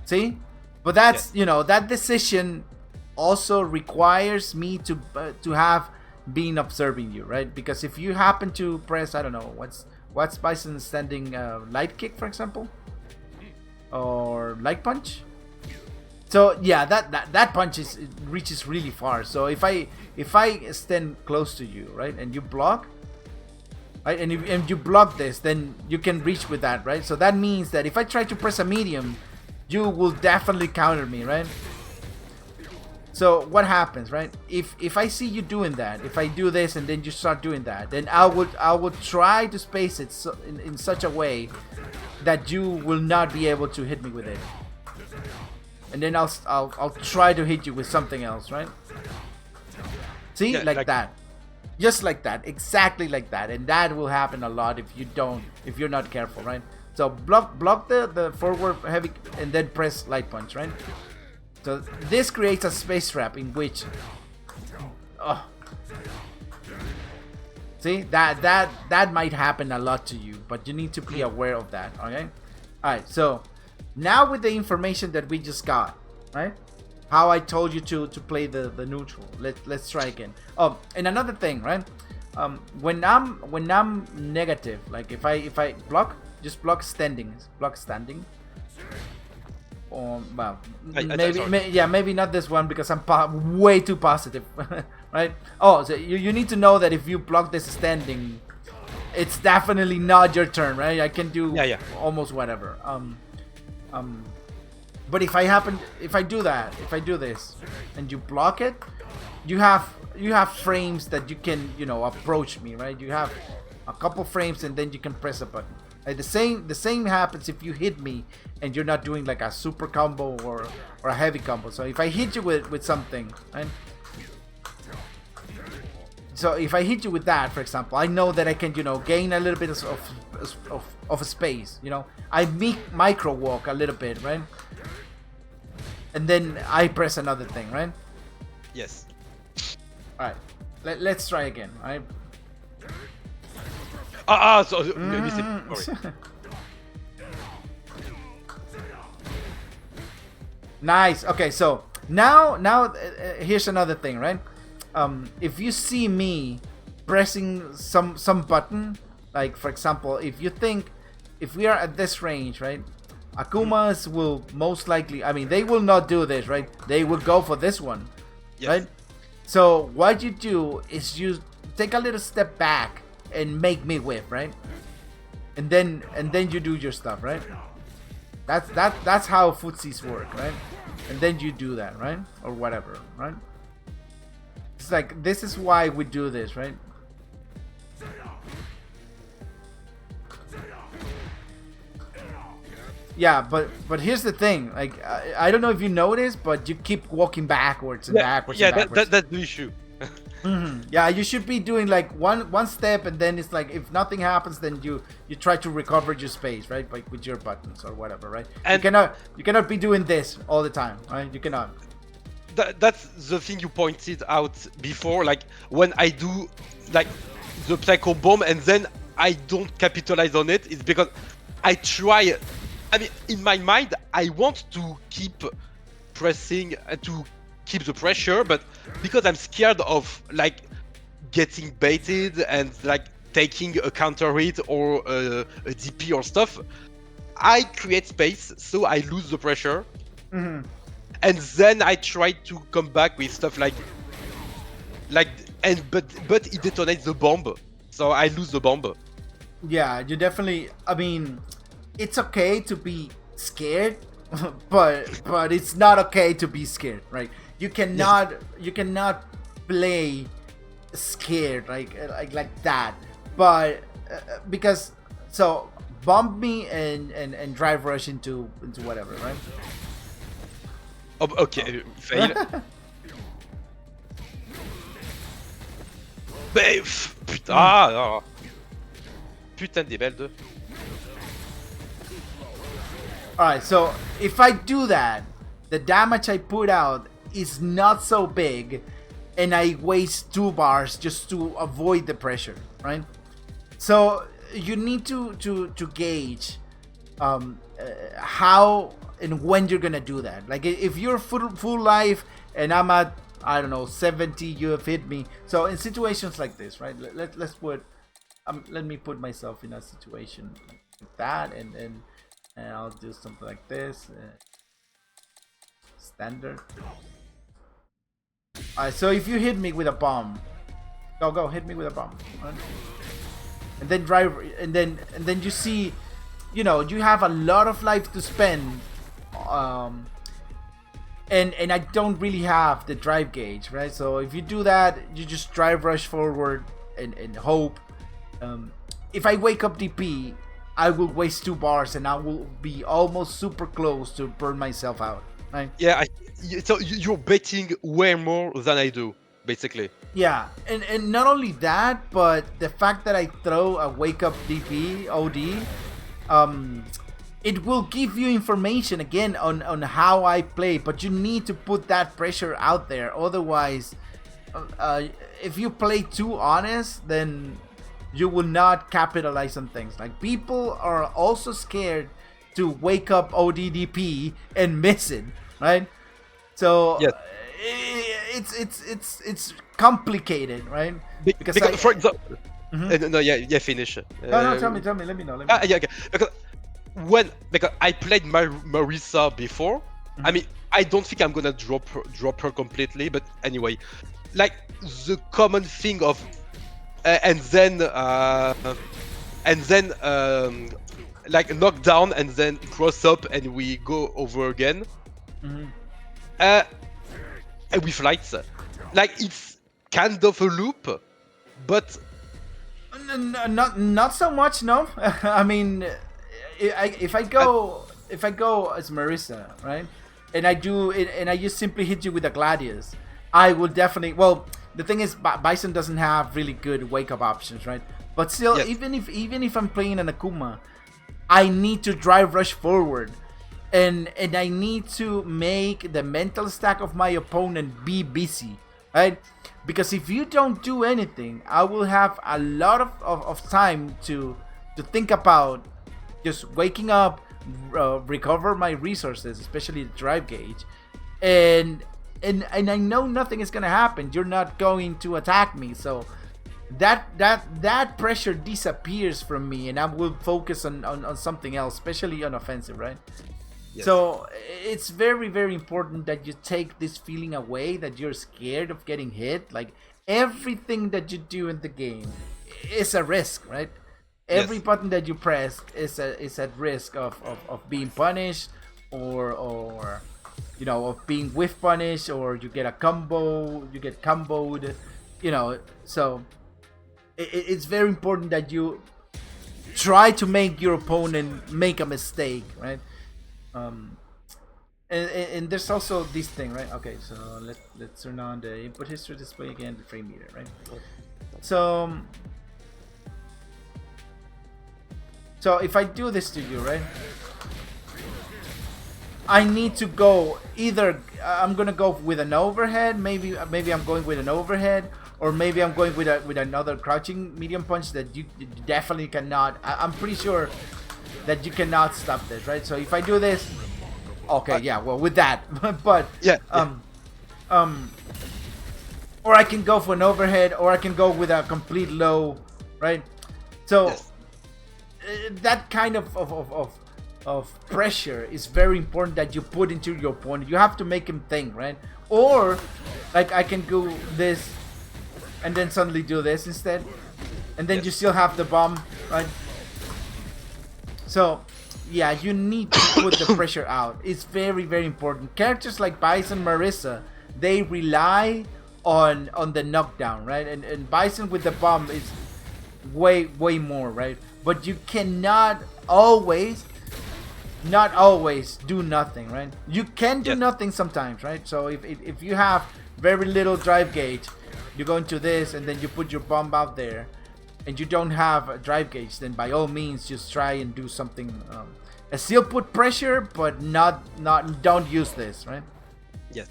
See, but that's you know, that decision also requires me to have been observing you, right? Because if you happen to press, I don't know, what's Bison standing light kick, for example, or light punch. So yeah, that punch reaches really far. So if I stand close to you, right, and you block, right, and if you block this, then you can reach with that, right? So that means that if I try to press a medium, you will definitely counter me, right? So what happens, right? If I see you doing that, if I do this and then you start doing that, then I would try to space it in such a way that you will not be able to hit me with it. And then I'll try to hit you with something else, right? See, Yeah, like that, just like that, exactly like that, and that will happen a lot if you're not careful, right? So block the forward heavy and then press light punch, right? So this creates a space trap in which, see, that might happen a lot to you, but you need to be aware of that. Okay, all right. So now with the information that we just got, right? How I told you to play the neutral. Let's try again. Oh, and another thing, right? When I'm negative, like if I block, just block standing. Well, maybe not this one because I'm way too positive, right? Oh, so you need to know that if you block this standing, it's definitely not your turn, right? I can do almost whatever. But if I do this, and you block it, you have frames that you can, you know, approach me, right? You have a couple frames and then you can press a button. Like the same happens if you hit me and you're not doing like a super combo or a heavy combo. So if I hit you with something, right? So if I hit you with that, for example, I know that I can, you know, gain a little bit of space, you know. I micro walk a little bit, right? And then I press another thing, right? Yes. All right. Let's try again, all right? So sorry. Nice. Okay, so now here's another thing, right? if you see me pressing some button, like for example, if we are at this range, right? Akumas will most likely, I mean, they will not do this, right? They will go for this one, Yes. right? So what you do is you take a little step back and make me whip, right? And then you do your stuff, right? That's how footsies work, right? And then you do that, right? Or whatever, right? It's like, this is why we do this, right? Yeah, but here's the thing. Like, I don't know if you noticed, but you keep walking backwards and backwards. Yeah, and backwards. that's the issue. Yeah, you should be doing like one step, and then it's like if nothing happens, then you try to recover your space, right? Like with your buttons or whatever, right? And you cannot be doing this all the time, right? You cannot. That's the thing you pointed out before. Like when I do like the psycho bomb and then I don't capitalize on it, it's because I try. I mean, in my mind, I want to keep pressing to keep the pressure, but because I'm scared of like getting baited and like taking a counter hit or a DP or stuff, I create space so I lose the pressure, and then I try to come back with stuff like but it detonates the bomb, so I lose the bomb. Yeah, you definitely. I mean, it's okay to be scared, but it's not okay to be scared, right? You cannot play scared like that. But because so bomb me and drive rush into whatever, right? Oh, ok, fail. Putain, non. Putain des belles deux. Alright, so if I do that, the damage I put out is not so big, and I waste 2 bars just to avoid the pressure, right? So you need to gauge how and when you're gonna do that. Like if you're full life and I'm at, I don't know, 70, you have hit me. So in situations like this, right? Let's put let me put myself in a situation like that, and I'll do something like this. Standard. Alright, so if you hit me with a bomb, go hit me with a bomb, right? And then drive, and then you see, you know, you have a lot of life to spend, and I don't really have the drive gauge, right? So if you do that, you just drive rush forward and hope. If I wake up DP, I will waste 2 bars and I will be almost super close to burn myself out, right? Yeah, so you're betting way more than I do, basically. Yeah, and not only that, but the fact that I throw a wake up DP OD, it will give you information again on how I play, but you need to put that pressure out there. Otherwise, if you play too honest, then you will not capitalize on things. Like, people are also scared to wake up ODDP and miss it, right? So yes. It's complicated, right? Because for example, no, finish. No, tell me, let me know. Yeah, okay. Because I played Marisa before. I mean, I don't think I'm gonna drop her completely, but anyway, like the common thing of and then like knock down and then cross up and we go over again. With lights, like it's kind of a loop, but not so much. No, I mean, if I go as Marisa, right, and I do it, and I just simply hit you with a Gladius, I will definitely. Well, the thing is, Bison doesn't have really good wake up options, right? But still, yes. even if I'm playing an Akuma, I need to drive rush forward. And I need to make the mental stack of my opponent be busy, right? Because if you don't do anything, I will have a lot of time to think about just waking up, recover my resources, especially the drive gauge, and and I know nothing is gonna happen. You're not going to attack me, so that pressure disappears from me, and I will focus on something else, especially on offensive, right? Yes. So it's very, very important that you take this feeling away that you're scared of getting hit. Like everything that you do in the game is a risk, right? Every Yes. button that you press is at risk of being punished, or of being whiff punished, or you get comboed, so it's very important that you try to make your opponent make a mistake, right? And there's also this thing, right? Okay, so let's turn on the input history display again, the frame meter, right? So if I do this to you, right? I need to go either I'm gonna go with an overhead, maybe I'm going with an overhead, or maybe I'm going with another crouching medium punch that you definitely cannot. I'm pretty sure that you cannot stop this, right? So if I do this, okay, yeah, well with that, but Yeah. or I can go for an overhead, or I can go with a complete low, right? So Yes. that kind of pressure is very important that you put into your opponent. You have to make him think, right? Or like I can do this and then suddenly do this instead, and then Yes. you still have the bomb, right? So yeah, you need to put the pressure out. It's very, very important. Characters like Bison, Marisa, they rely on the knockdown, right? And Bison with the bomb is way more, right? But you cannot not always do nothing, right? You can do Yes. nothing sometimes, right? So if you have very little drive gauge, you go into this and then you put your bomb out there, and you don't have a drive gauge, then by all means just try and do something. Still put pressure, but don't use this, right? Yes.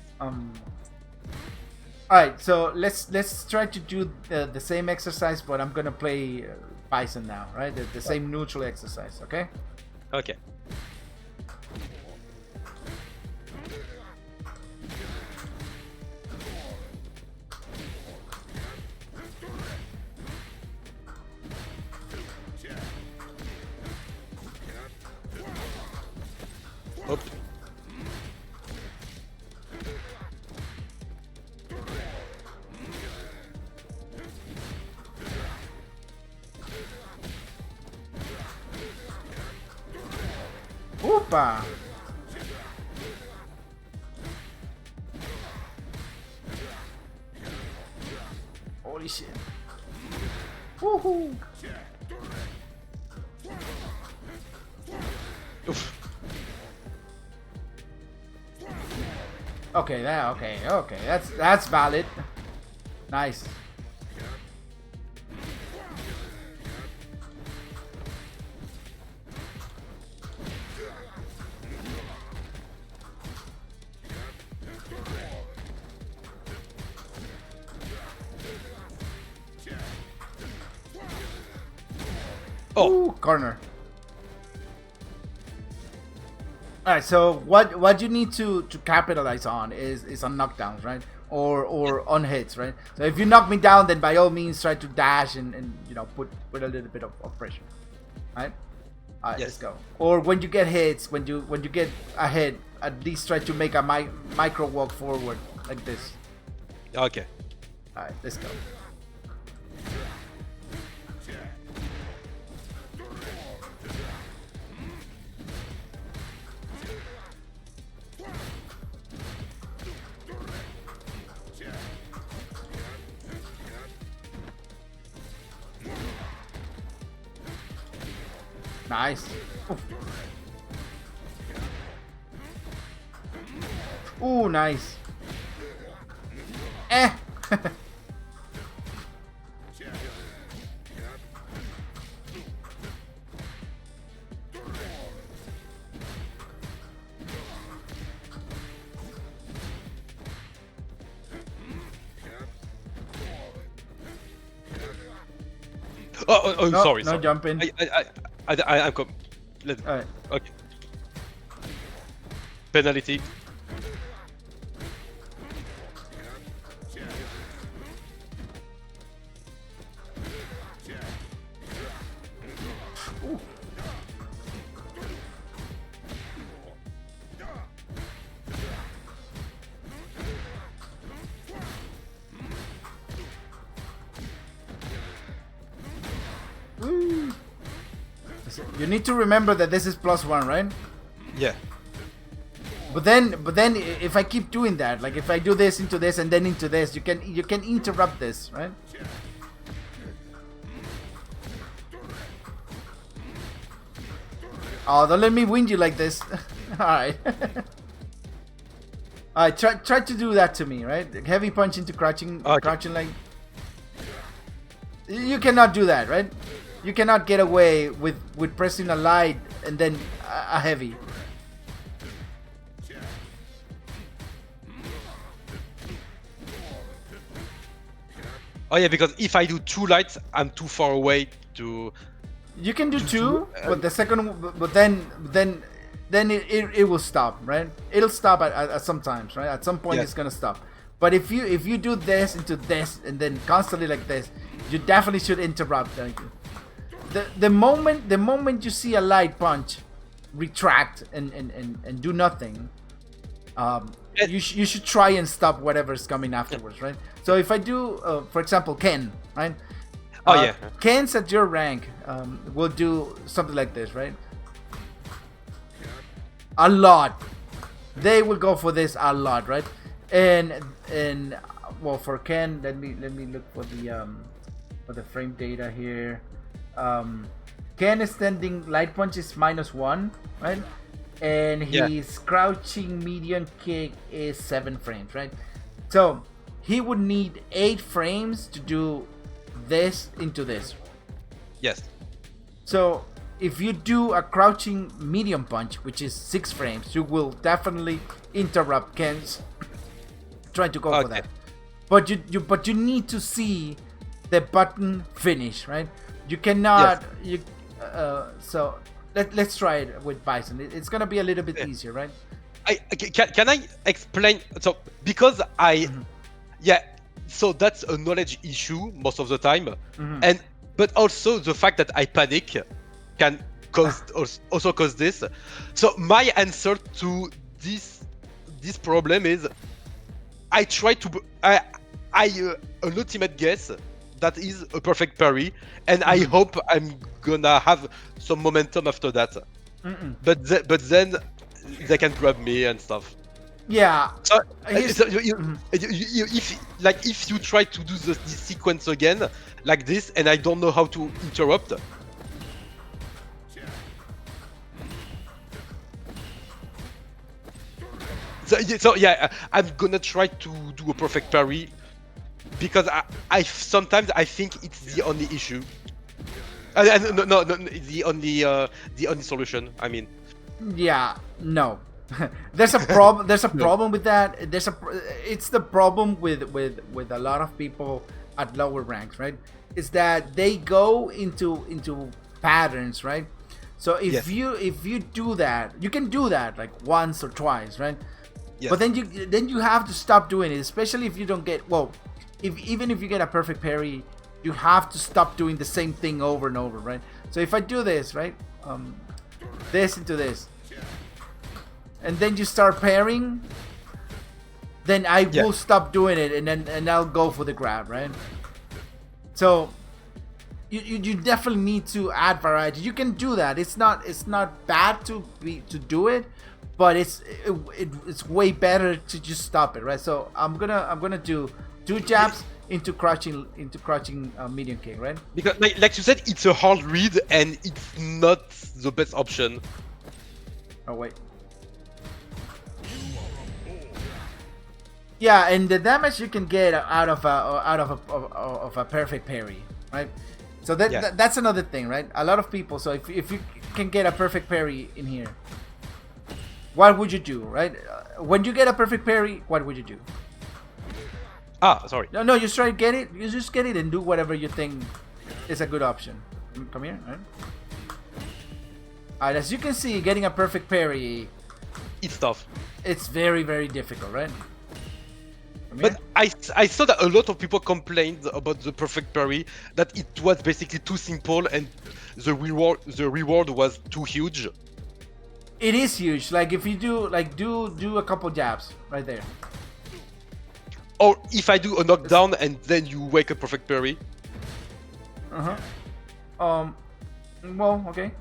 Alright, so let's try to do the same exercise, but I'm gonna play Bison now, right? The same neutral exercise, okay? Okay. Hop. Opa! Holy shit. Woohoo! Oof. Okay, that's valid. Nice. Oh. Ooh, corner. Alright, so what you need to capitalize on is on knockdowns, right? Or on hits, right? So if you knock me down, then by all means try to dash and put a little bit of pressure. Right? Alright, Yes. let's go. Or when you get hits, when you get a hit, at least try to make a micro walk forward like this. Okay. Alright, let's go. Nice. Ooh, nice. Eh. Oh, No, sorry. no sorry. jumping. I'm Alright. Okay. Penalty. You need to remember that this is +1, right? Yeah. But then if I keep doing that, like if I do this into this and then into this, you can interrupt this, right? Oh, don't let me win you like this. Alright. Alright, try to do that to me, right? Heavy punch into crouching, Okay. crouching like... You cannot do that, right? You cannot get away with pressing a light and then a heavy. Oh yeah, because if I do 2 lights, I'm too far away to. You can do 2, but the second, but then it will stop, right? It'll stop at sometimes, right? At some point, Yes. it's gonna stop. But if you do this into this and then constantly like this, you definitely should interrupt. Like, the moment you see a light punch, retract and do nothing. You should try and stop whatever's coming afterwards, right? So if I do, for example, Ken, right? Oh yeah. Ken's at your rank will do something like this, right? A lot. They will go for this a lot, right? And well, for Ken, let me look for the frame data here. Ken is standing light punch is -1, right? And his crouching medium kick is 7 frames, right? So he would need 8 frames to do this into this. Yes. So if you do a crouching medium punch, which is 6 frames, you will definitely interrupt Ken's trying to go for Okay. that. But you need to see the button finish, right? You cannot so let's try it with Bison. It's gonna be a little bit easier, right? Can I explain? So because so that's a knowledge issue most of the time, and but also the fact that I panic can also cause this. So my answer to this problem is I try to an ultimate guess that is a perfect parry, and I hope I'm gonna have some momentum after that. But then they can grab me and stuff. Yeah. So, Here's- so if you try to do this sequence again like this, and I don't know how to interrupt. So yeah, I'm gonna try to do a perfect parry because I sometimes I think it's the only issue. No, the only solution. I mean. Yeah, no. There's a problem. There's a problem with that. It's the problem with a lot of people at lower ranks, right? Is that they go into patterns, right? So if you do that, you can do that like once or twice, right? Yes. But then you have to stop doing it, especially if you don't get even if you get a perfect parry, you have to stop doing the same thing over and over, right? So if I do this, right, this into this, and then you start pairing, then I will stop doing it, and I'll go for the grab, right? So you definitely need to add variety. You can do that. It's not bad to do it, but it's way better to just stop it, right? So I'm gonna do 2 jabs into crouching medium kick, right? Because like you said, it's a hard read and it's not the best option. Oh wait. Yeah, and the damage you can get out of a perfect parry, right? So that's another thing, right? A lot of people. So if you can get a perfect parry in here, what would you do, right? When you get a perfect parry, what would you do? Sorry. No, you just try to get it. You just get it and do whatever you think is a good option. Come here, right? Alright, as you can see, getting a perfect parry, It's tough. it's very, very difficult, right? Come But here. I saw that a lot of people complained about the perfect parry, that it was basically too simple and the reward was too huge. It is huge. Like if you do a couple jabs right there. Or if I do a knockdown and then you wake a perfect parry. Well, okay.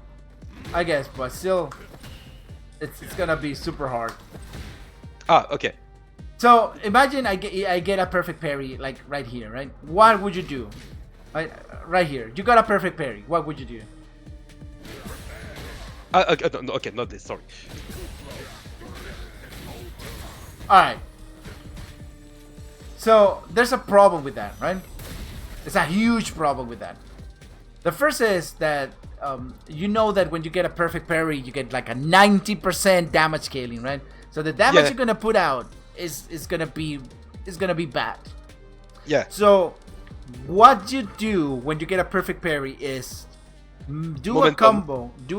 I guess, but still, it's gonna be super hard. Ah, okay. So imagine I get a perfect parry like right here, right? What would you do? Right here, you got a perfect parry. What would you do? Okay, no, okay, not this. Sorry. All right. So there's a problem with that, right? There's a huge problem with that. The first is that you know that when you get a perfect parry, you get like a 90% damage scaling, right? So the damage Yeah. you're gonna put out is gonna be bad. Yeah. So what you do when you get a perfect parry is do Momentum.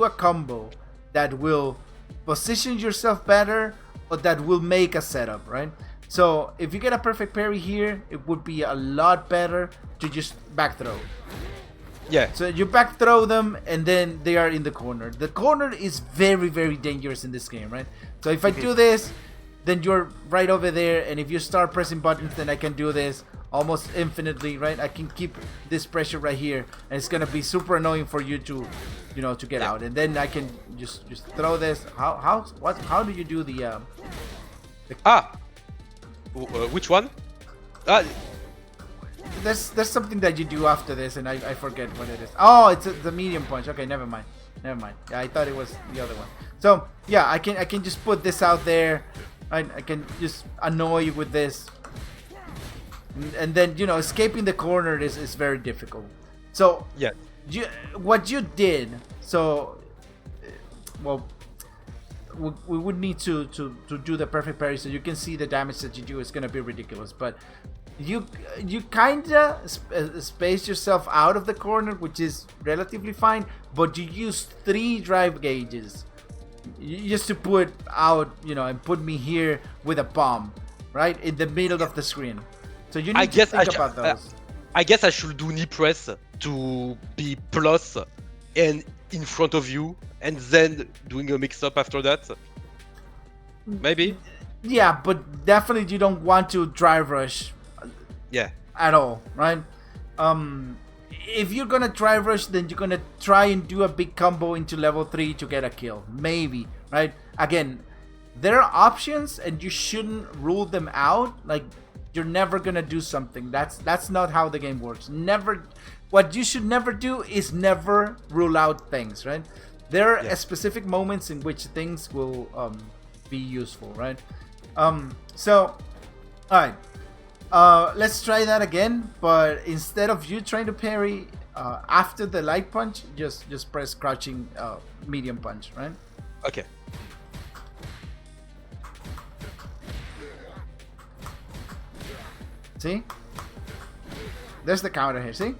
a combo that will position yourself better, or that will make a setup, right? So if you get a perfect parry here, it would be a lot better to just back throw. Yeah. So you back throw them, and then they are in the corner. The corner is very, very dangerous in this game, right? So if I do this, then you're right over there, and if you start pressing buttons, then I can do this almost infinitely, right? I can keep this pressure right here, and it's gonna be super annoying for you to, to get out. And then I can just throw this. How do you do the? Ah. Which one? Ah. There's something that you do after this, and I forget what it is. Oh, it's the medium punch. Okay, never mind. Yeah, I thought it was the other one. So yeah, I can just put this out there. I can just annoy you with this, and then escaping the corner is very difficult. So Yeah. what you did. So well, we would need to do the perfect parry so you can see the damage that you do is gonna be ridiculous, but you kinda space yourself out of the corner, which is relatively fine, but you use 3 drive gauges just to put out, and put me here with a bomb right in the middle of the screen. So you need to think about those. I guess I should do knee press to be plus and in front of you, and then doing a mix up after that. Maybe. Yeah, but definitely you don't want to drive rush Yeah. at all, right? If you're gonna drive rush, then you're gonna try and do a big combo into level 3 to get a kill, maybe, right? Again, there are options, and you shouldn't rule them out. Like, you're never gonna do something. That's not how the game works. Never. What you should never do is never rule out things, right? There are specific moments in which things will be useful, right? So, all right. Let's try that again, but instead of you trying to parry after the light punch, just press crouching medium punch, right? Okay. See? There's the counter here, see?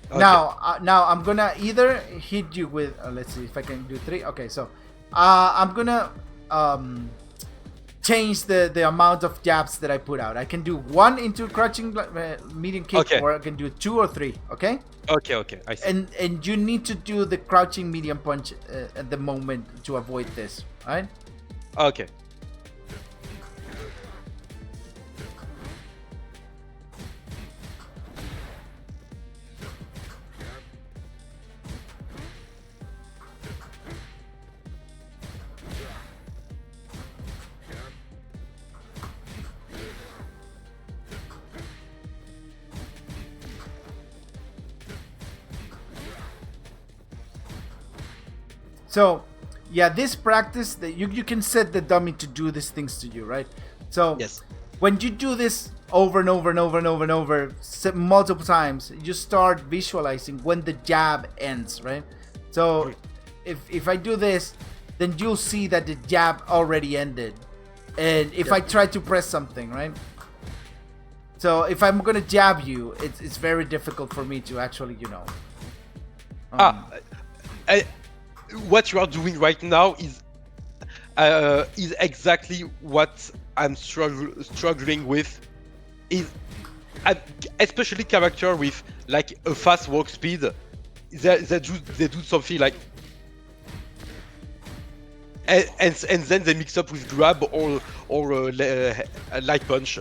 Okay. Now I'm gonna either hit you with, let's see if I can do 3. Okay, so I'm gonna change the amount of jabs that I put out. I can do 1 into crouching medium kick, Okay. or I can do 2 or 3. Okay. Okay. I see. And you need to do the crouching medium punch at the moment to avoid this, right? Okay. So yeah, this practice that you can set the dummy to do these things to you, right? So Yes. when you do this over and over and over and over and over multiple times, you start visualizing when the jab ends, right? So if I do this, then you'll see that the jab already ended. And if I try to press something, right? So if I'm gonna jab you, it's very difficult for me to actually, What you are doing right now is exactly what I'm struggling with. Especially character with like a fast walk speed. They do something like, and then they mix up with grab or a light punch.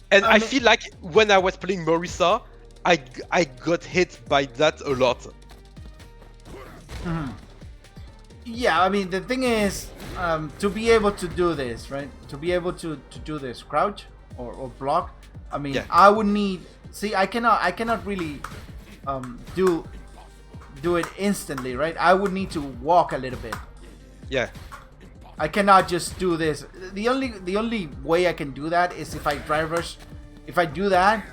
And I feel like when I was playing Marisa, I got hit by that a lot. Yeah, I mean the thing is, to be able to do this, right? To be able to do this, crouch or block. I mean, Yeah. I would need. See, I cannot really do it instantly, right? I would need to walk a little bit. Yeah. I cannot just do this. The only way I can do that is if I drive rush. If I do that,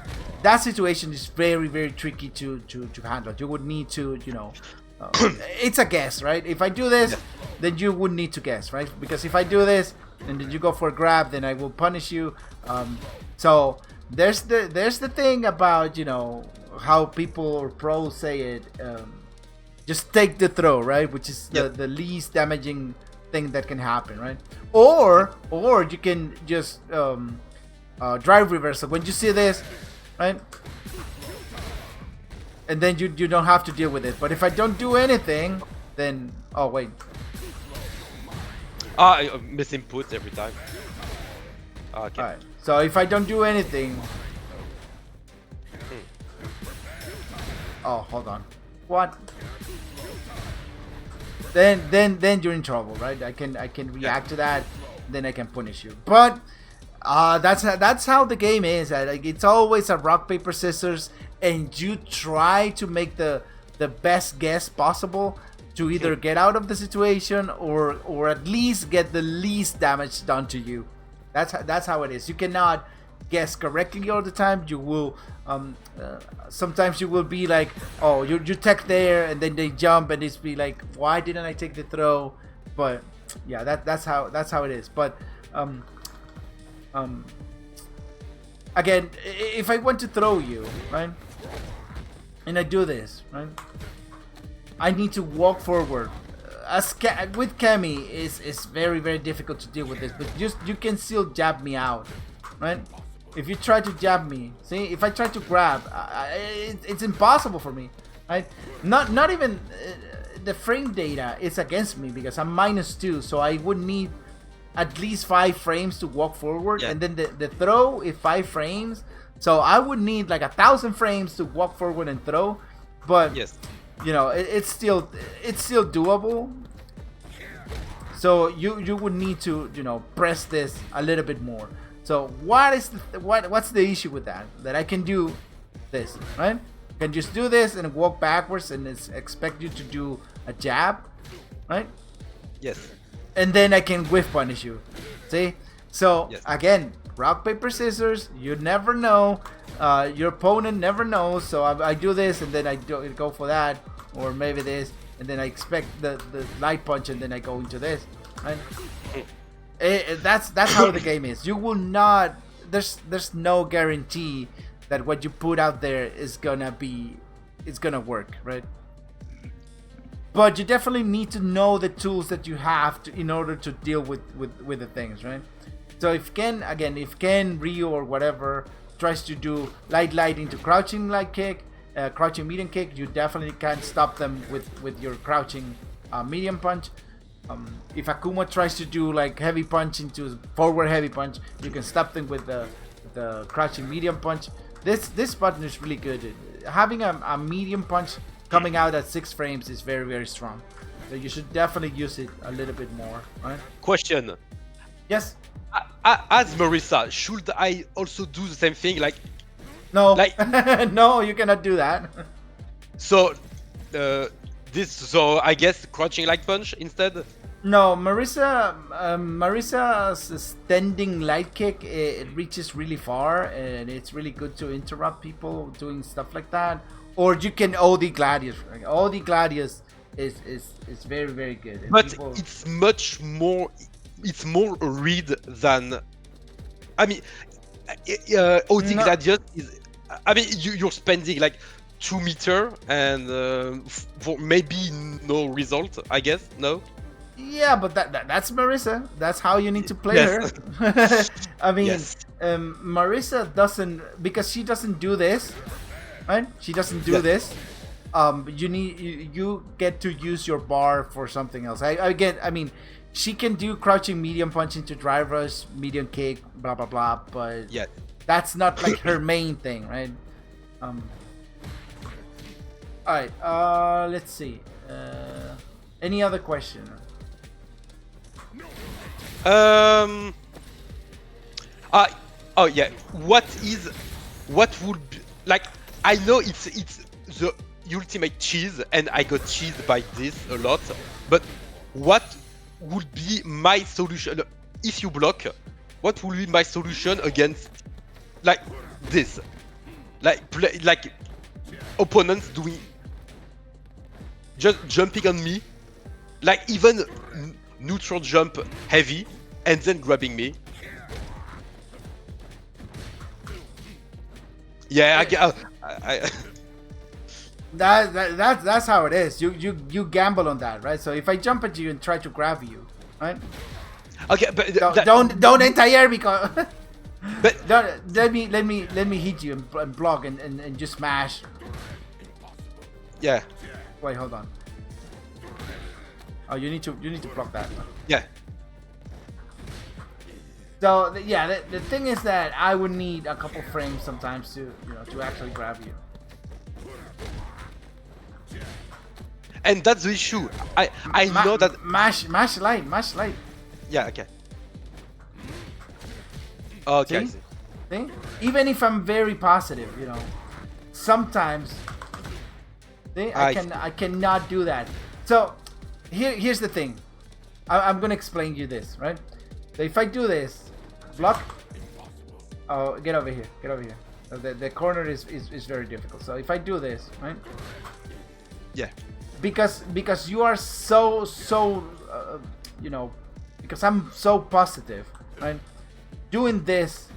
that situation is very very tricky to handle. You would need to, you know, it's a guess, right? If I do this, then you would need to guess, right? Because if I do this and then you go for a grab, then I will punish you. So there's the thing about, you know, how people or pros say it. Just take the throw, right? Which is the least damaging thing that can happen, right? Or you can just drive reversal when you see this, right? And then you don't have to deal with it. But if I don't do anything, then oh wait, Miss input every time. Okay. all right. So if I don't do anything, oh hold on, what? Then you're in trouble, right? I can react to that, then I can punish you. But that's how the game is. Like, it's always a rock paper scissors, and you try to make the best guess possible to either get out of the situation or at least get the least damage done to you. That's how it is. You cannot guess correctly all the time. You will sometimes you will be like, oh, you tech there, and then they jump, and it's be like, why didn't I take the throw? But yeah, that's how it is. But again, if I want to throw you, right, and I do this, right, I need to walk forward. With Kemi, is very very difficult to deal with this, but just you can still jab me out, right? If you try to jab me, see, if I try to grab, it's impossible for me, right? Not even the frame data is against me because I'm -2, so I would need at least 5 frames to walk forward, and then the throw is 5 frames, so I would need like 1,000 frames to walk forward and throw. But Yes. you know, it's still doable. So you would need to, you know, press this a little bit more. So what's the issue with that? That I can do this, right? I can just do this and walk backwards and expect you to do a jab, right? Yes. And then I can whiff punish you. See? So Yes. again, rock paper scissors. You never know. Your opponent never knows. So I do this and then I go for that, or maybe this, and then I expect the light punch, and then I go into this, right? That's how the game is. You will not. There's no guarantee that what you put out there is gonna work, right? But you definitely need to know the tools that you have in order to deal with the things, right? So if Ken, Ryu or whatever tries to do light into crouching light kick, crouching medium kick, you definitely can't stop them with your crouching medium punch. If Akuma tries to do like heavy punch into forward heavy punch, you can stop them with the crouching medium punch. This button is really good. Having a medium punch coming out at 6 frames is very very strong. So you should definitely use it a little bit more, right? Question. Yes. As Marisa, should I also do the same thing? Like, No. Like- no, you cannot do that. so, so I guess crouching light punch instead? No, Marisa's standing light kick, it reaches really far, and it's really good to interrupt people doing stuff like that. Or you can OD Gladius. OD Gladius is very very good. And But people- it's much more. It's more a read than. I mean, OD No. Gladius is. I mean, you're spending like 2 meter and for maybe no result. I guess no. Yeah, but that's Marisa. That's how you need to play Yes. her. I mean, Yes. Marisa doesn't, because she doesn't do this, right? She doesn't do Yes. this. You get to use your bar for something else. I mean, she can do crouching medium punch into drive rush, medium kick, blah blah blah. But Yeah. that's not like her main thing, right? All right. Let's see. Any other question? Oh yeah. What would be like? I know it's the ultimate cheese, and I got cheesed by this a lot. But what would be my solution if you block? What would be my solution against like this? Like opponents doing just jumping on me, like even neutral jump heavy, and then grabbing me. Yeah, I That's how it is. You gamble on that, right? So if I jump at you and try to grab you, right? okay, but Don't enter because but let me hit you and block and just smash. yeah, Wait, hold on. Oh, you need to block that. yeah, So yeah, the thing is that I would need a couple frames sometimes to to actually grab you. and that's the issue. I know that. mash light. Yeah, okay. Okay, I See? see. See? Even if I'm very positive, sometimes see, I cannot do that. So here's the thing. I'm gonna explain you this, right? So if I do this, block. Oh, get over here. The corner is very difficult. So if I do this, right? Yeah, Because you are so because I'm so positive, right? Doing this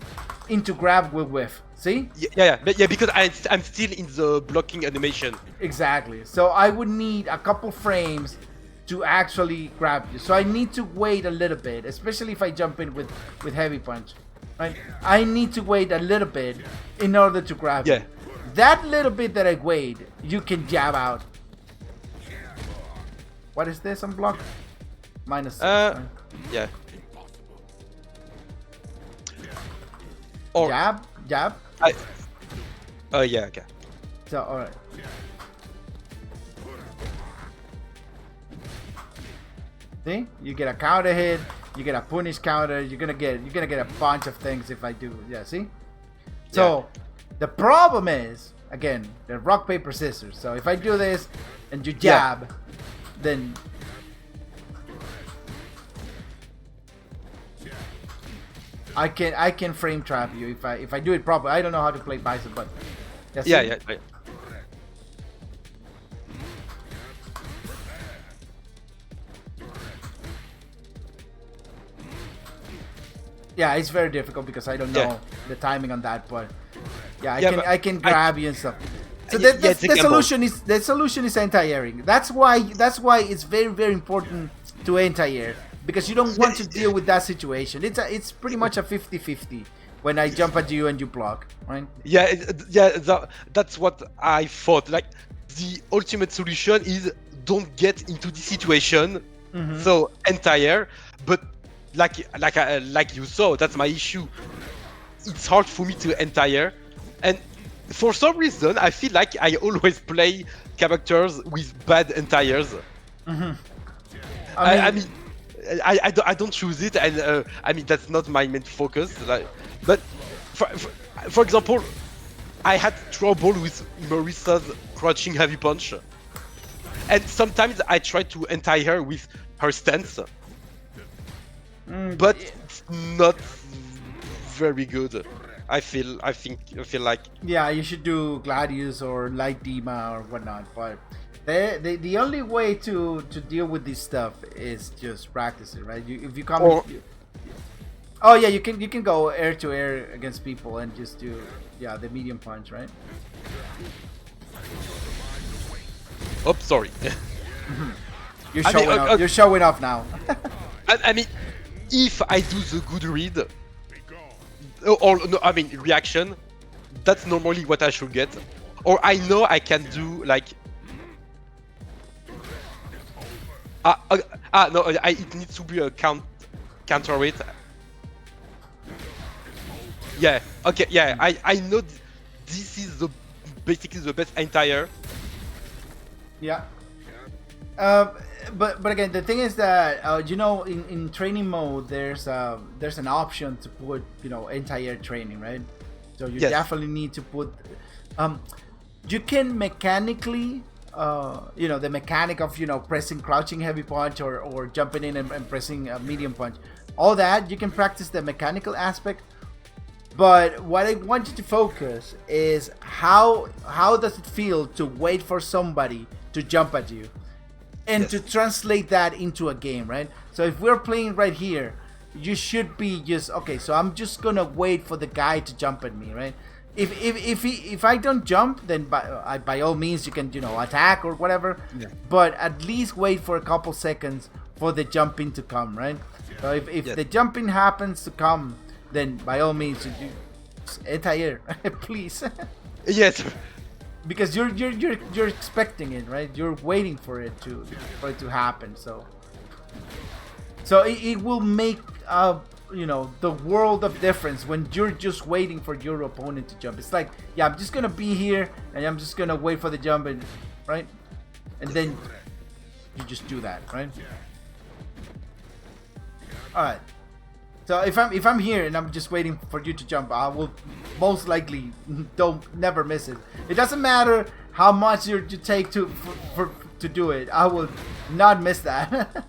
into grab will whiff. See? yeah, because I'm still in the blocking animation. Exactly. So I would need a couple frames to actually grab you. So I need to wait a little bit, especially if I jump in with heavy punch, right? I need to wait a little bit in order to grab Yeah. you. That little bit that I wait, you can jab out. What is this on block? -6. Right? Yeah. Or Jab. yeah, okay. So alright. See? You get a counter hit, you get a punish counter, you're gonna get a bunch of things if I do. Yeah, see? So the problem is, again, the rock, paper, scissors. So if I do this and you jab, then I can frame trap you if I do it properly. I don't know how to play Bison, but Yeah. Yeah, it's very difficult because I don't know Yeah. the timing on that, but yeah, Yeah, I can grab you and stuff. So Yeah, the it's a gamble. solution is anti-airing. That's why it's very important to anti-air, because you don't want to deal with that situation. It's pretty much a 50-50 when I jump at you and you block, right? Yeah, that's what I thought. Like, the ultimate solution is don't get into the situation. So entire, but like you saw, that's my issue. It's hard for me to entire, and for some reason I feel like I always play characters with bad entires. I mean, I don't choose it, and I mean that's not my main focus. Like, but for example, I had trouble with Marisa's crouching heavy punch, and sometimes I try to anti her with her stance, but it's not very good. I feel like Yeah, you should do Gladius or Light Dima or whatnot, but the only way to deal with this stuff is just practice it, right? If you come, oh yeah, you can go air to air against people and just do the medium punch, right? oh sorry. You're I mean, showing off. You're showing off now. I mean, if I do the good read, or no, I mean reaction, that's normally what I should get. Or I know I can do like no, it needs to be a counter it. Yeah, okay, yeah, I know this is basically the best entire. Yeah. But again, the thing is that you know, in training mode, there's an option to put, you know, anti-air training, right? So you Yes. definitely need to put. You can mechanically, you know, the mechanic of, you know, pressing crouching heavy punch or jumping in and pressing a medium punch, all that you can practice the mechanical aspect. But what I want you to focus is how does it feel to wait for somebody to jump at you, and Yes. to translate that into a game, right? So if we're playing right here, you should be just okay. So I'm just gonna wait for the guy to jump at me, right? If I don't jump, then by all means you can, you know, attack or whatever. Yeah. But at least wait for a couple seconds for the jumping to come, right? So if Yes. the jumping happens to come, then by all means you do anti-air, please. Yes. Because you're expecting it, right? You're waiting for it to happen. So it will make you know, the world of difference when you're just waiting for your opponent to jump. It's like, yeah, I'm just gonna be here and I'm just gonna wait for the jump, and right, and then you just do that, right? All right. So if I'm here and I'm just waiting for you to jump, I will most likely never miss it. It doesn't matter how much you take to do it. I will not miss that.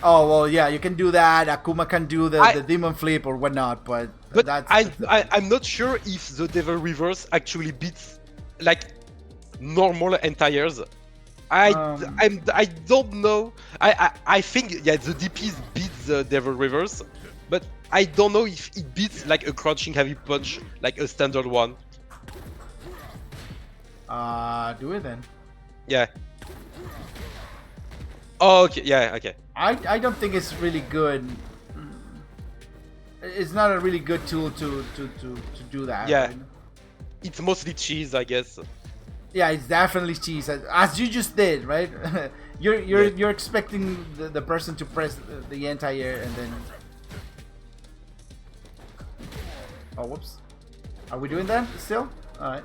Oh well, yeah, you can do that. Akuma can do the demon flip or whatnot, but that's I'm not sure if the Devil Reverse actually beats like normal anti-airs. I don't know. I think, yeah, the DPs beat the Devil Reverse, but I don't know if it beats like a crouching heavy punch, like a standard one. do it then. Yeah. Oh, okay. Yeah. Okay. I don't think it's really good. It's not a really good tool to do that. Yeah. Right? It's mostly cheese, I guess. Yeah, it's definitely cheese, as you just did, right? You're expecting the person to press the anti-air and then. Oh, whoops! Are we doing that still? All right.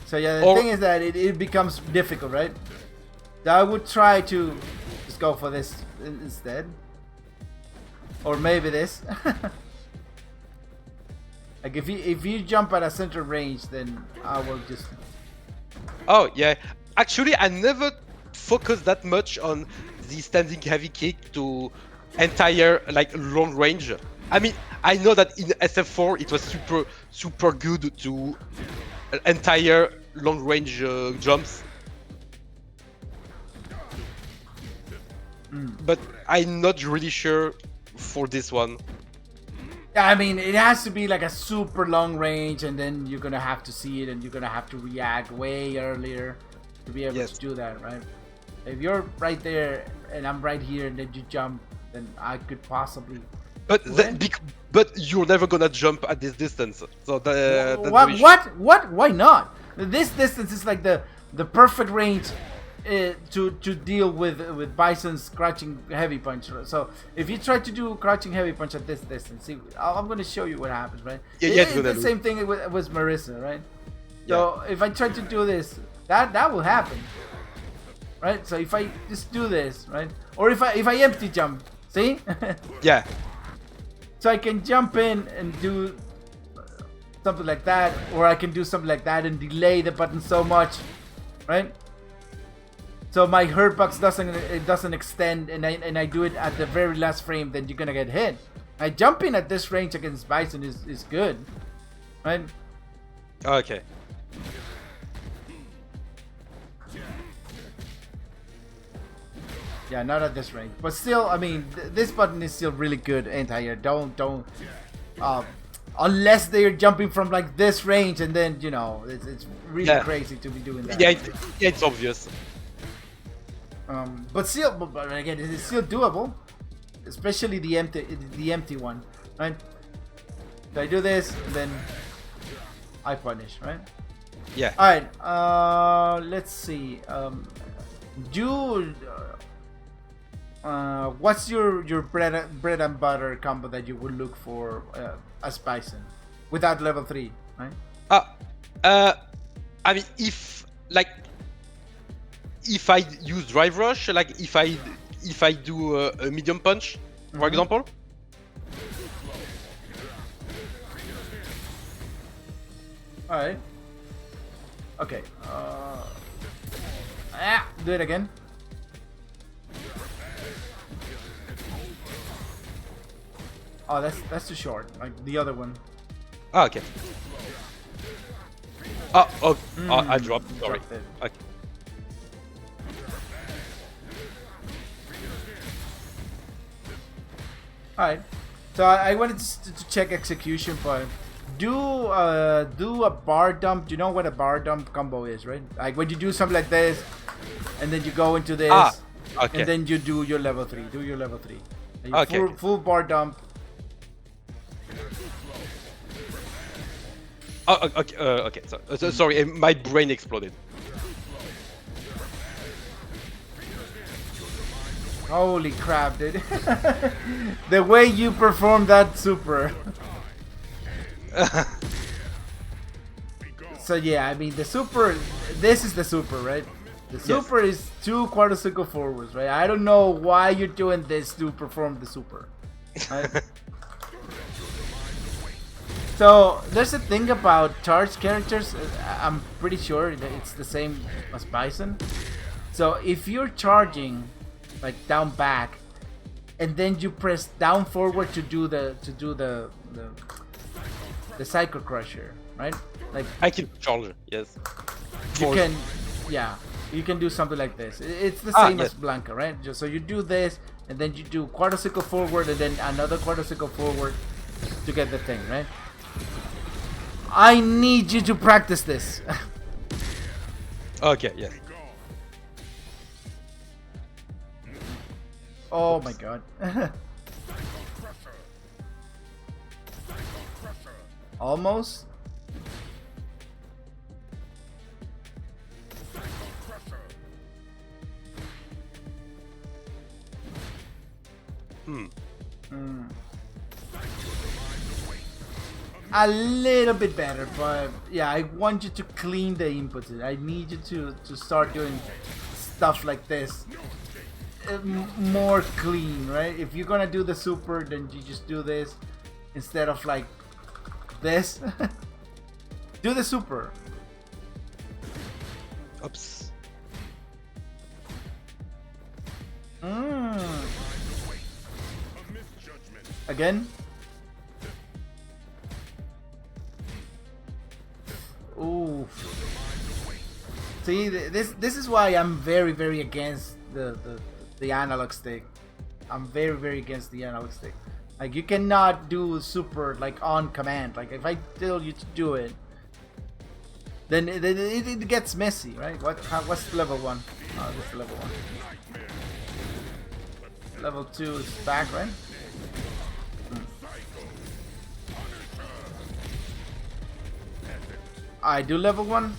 So yeah, the thing is that it becomes difficult, right? So I would try to just go for this instead, or maybe this. Like if you jump at a center range, then I will just. Oh yeah, actually I never focused that much on the standing heavy kick to entire like long range. I mean, I know that in SF4 it was super good to entire long range jumps, but I'm not really sure for this one. Yeah, I mean, it has to be like a super long range, and then you're gonna have to see it, and you're gonna have to react way earlier to be able to do that, right? If you're right there and I'm right here, and then you jump, then I could possibly. But but you're never gonna jump at this distance. So that's the issue. What? Why not? This distance is like the perfect range to deal with Bison's crouching heavy punch. So if you try to do crouching heavy punch at this distance, see, I'm gonna show you what happens, right? Yeah, it's the same thing with Marisa, right? So if I try to do this, that will happen, right? So if I just do this, right, or if I empty jump, see? Yeah. So I can jump in and do something like that, or I can do something like that and delay the button so much, right? So my hurt box doesn't extend, and I do it at the very last frame. Then you're gonna get hit. I jumping at this range against Bison is good, right? Okay. Yeah, not at this range, but still, I mean, this button is still really good anti-air. Don't unless they're jumping from like this range, and then you know it's really crazy to be doing that. Yeah, it's obvious. But still, but again, it is still doable, especially the empty one, right? So I do this, and then I punish, right? Yeah. All right. Let's see. what's your bread and butter combo that you would look for as Bison without level 3, right? I mean, if I use drive rush, like if I do a medium punch, for example. All right. Okay. Do it again. Oh, that's too short. Like the other one. Ah, okay. Oh, I dropped. Sorry. Dropped it. Okay. Alright, so I wanted to check execution, but do a bar dump. You know what a bar dump combo is, right? Like when you do something like this, and then you go into this, okay. and then you do your level 3. Do your level 3. And you Okay. Full bar dump. Oh, okay. Okay. So, sorry, my brain exploded. Holy crap, dude! The way you perform that super. So yeah, I mean the super. This is the super, right? The super is 2 quarter circle forwards, right? I don't know why you're doing this to perform the super. Right? So there's a thing about charged characters. I'm pretty sure that it's the same as Bison. So if you're charging, like down back, and then you press down forward to do the Psycho Crusher, right? Like I can charge. Yes. you can, yeah, you can do something like this. It's the same yes. as Blanca, right? So you do this, and then you do quarter circle forward, and then another quarter circle forward to get the thing, right? I need you to practice this. Okay. Yes. Oh my god. Almost. A little bit better, but yeah, I want you to clean the inputs. I need you to start doing stuff like this. More clean, right? If you're gonna do the super, then you just do this instead of like this. Do the super. Oops. Again. Ooh. See, this is why I'm very against the analog stick. I'm very against the analog stick. Like you cannot do super like on command. Like if I tell you to do it, then it gets messy, right? What's level 1? Oh, this is level 1. Level 2 is back, right? I do level 1.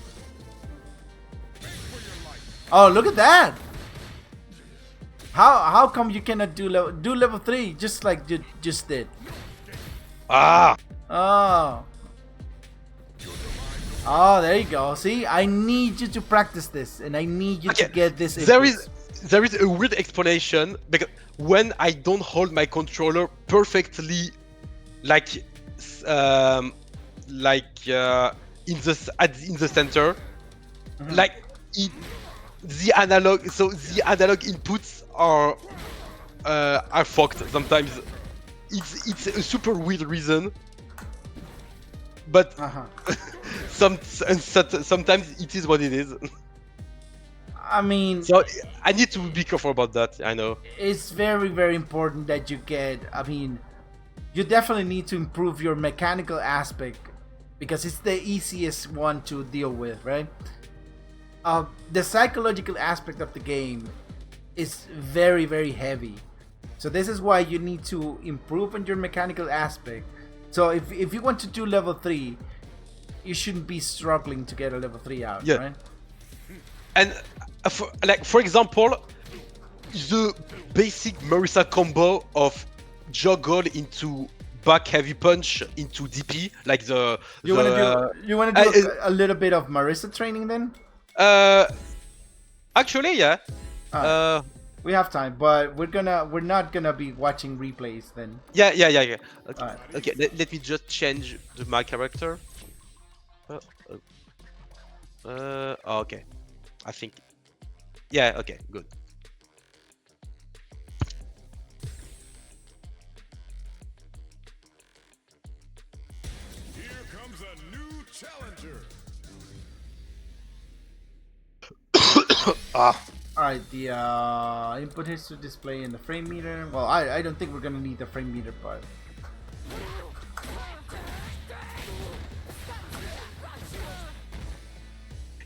Oh, look at that! How come you cannot do level 3 just like you just did? Ah. Oh. Oh, there you go. See, I need you to practice this, and I need you to get this. There is a weird explanation because when I don't hold my controller perfectly, like in the center, like the analog inputs are fucked sometimes. It's a super weird reason, but sometimes it is what it is. I mean, so I need to be careful about that. I know it's very important that you get. I mean, you definitely need to improve your mechanical aspect because it's the easiest one to deal with, right? The psychological aspect of the game is very heavy. So this is why you need to improve on your mechanical aspect. So if you want to do level 3, you shouldn't be struggling to get a level 3 out, right? And for example, the basic Marisa combo of juggle into back heavy punch into DP, like You want to do uh, a little bit of Marisa training then? uh, actually, yeah. Alright. Uh, We have time, but we're not gonna be watching replays then. yeah. Okay, Alright. okay. Let me just change my character. Uh, okay. I think. Yeah. Okay. Good. Here comes a new challenger. Alright, the input history display in the frame meter. Well, I don't think we're gonna need the frame meter part.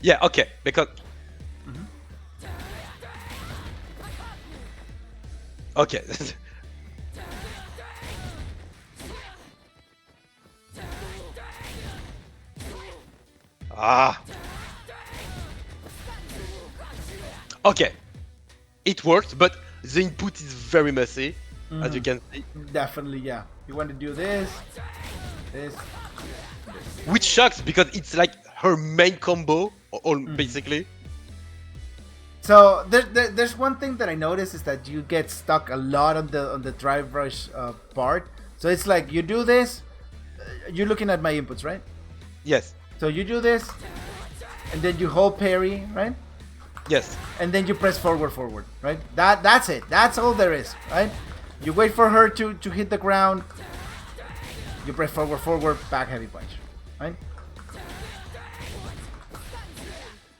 Yeah. Okay. Because. Okay. Ah. Okay. It worked, but the input is very messy, as you can see. Definitely, yeah. You want to do this, this. Which sucks because it's like her main combo, basically. So there's one thing that I noticed is that you get stuck a lot on the drive rush part. So it's like you do this. You're looking at my inputs, right? Yes. So you do this, and then you hold parry, right? Yes. And then you press forward, right? That's it. That's all there is, right? You wait for her to hit the ground. You press forward, back heavy punch, right?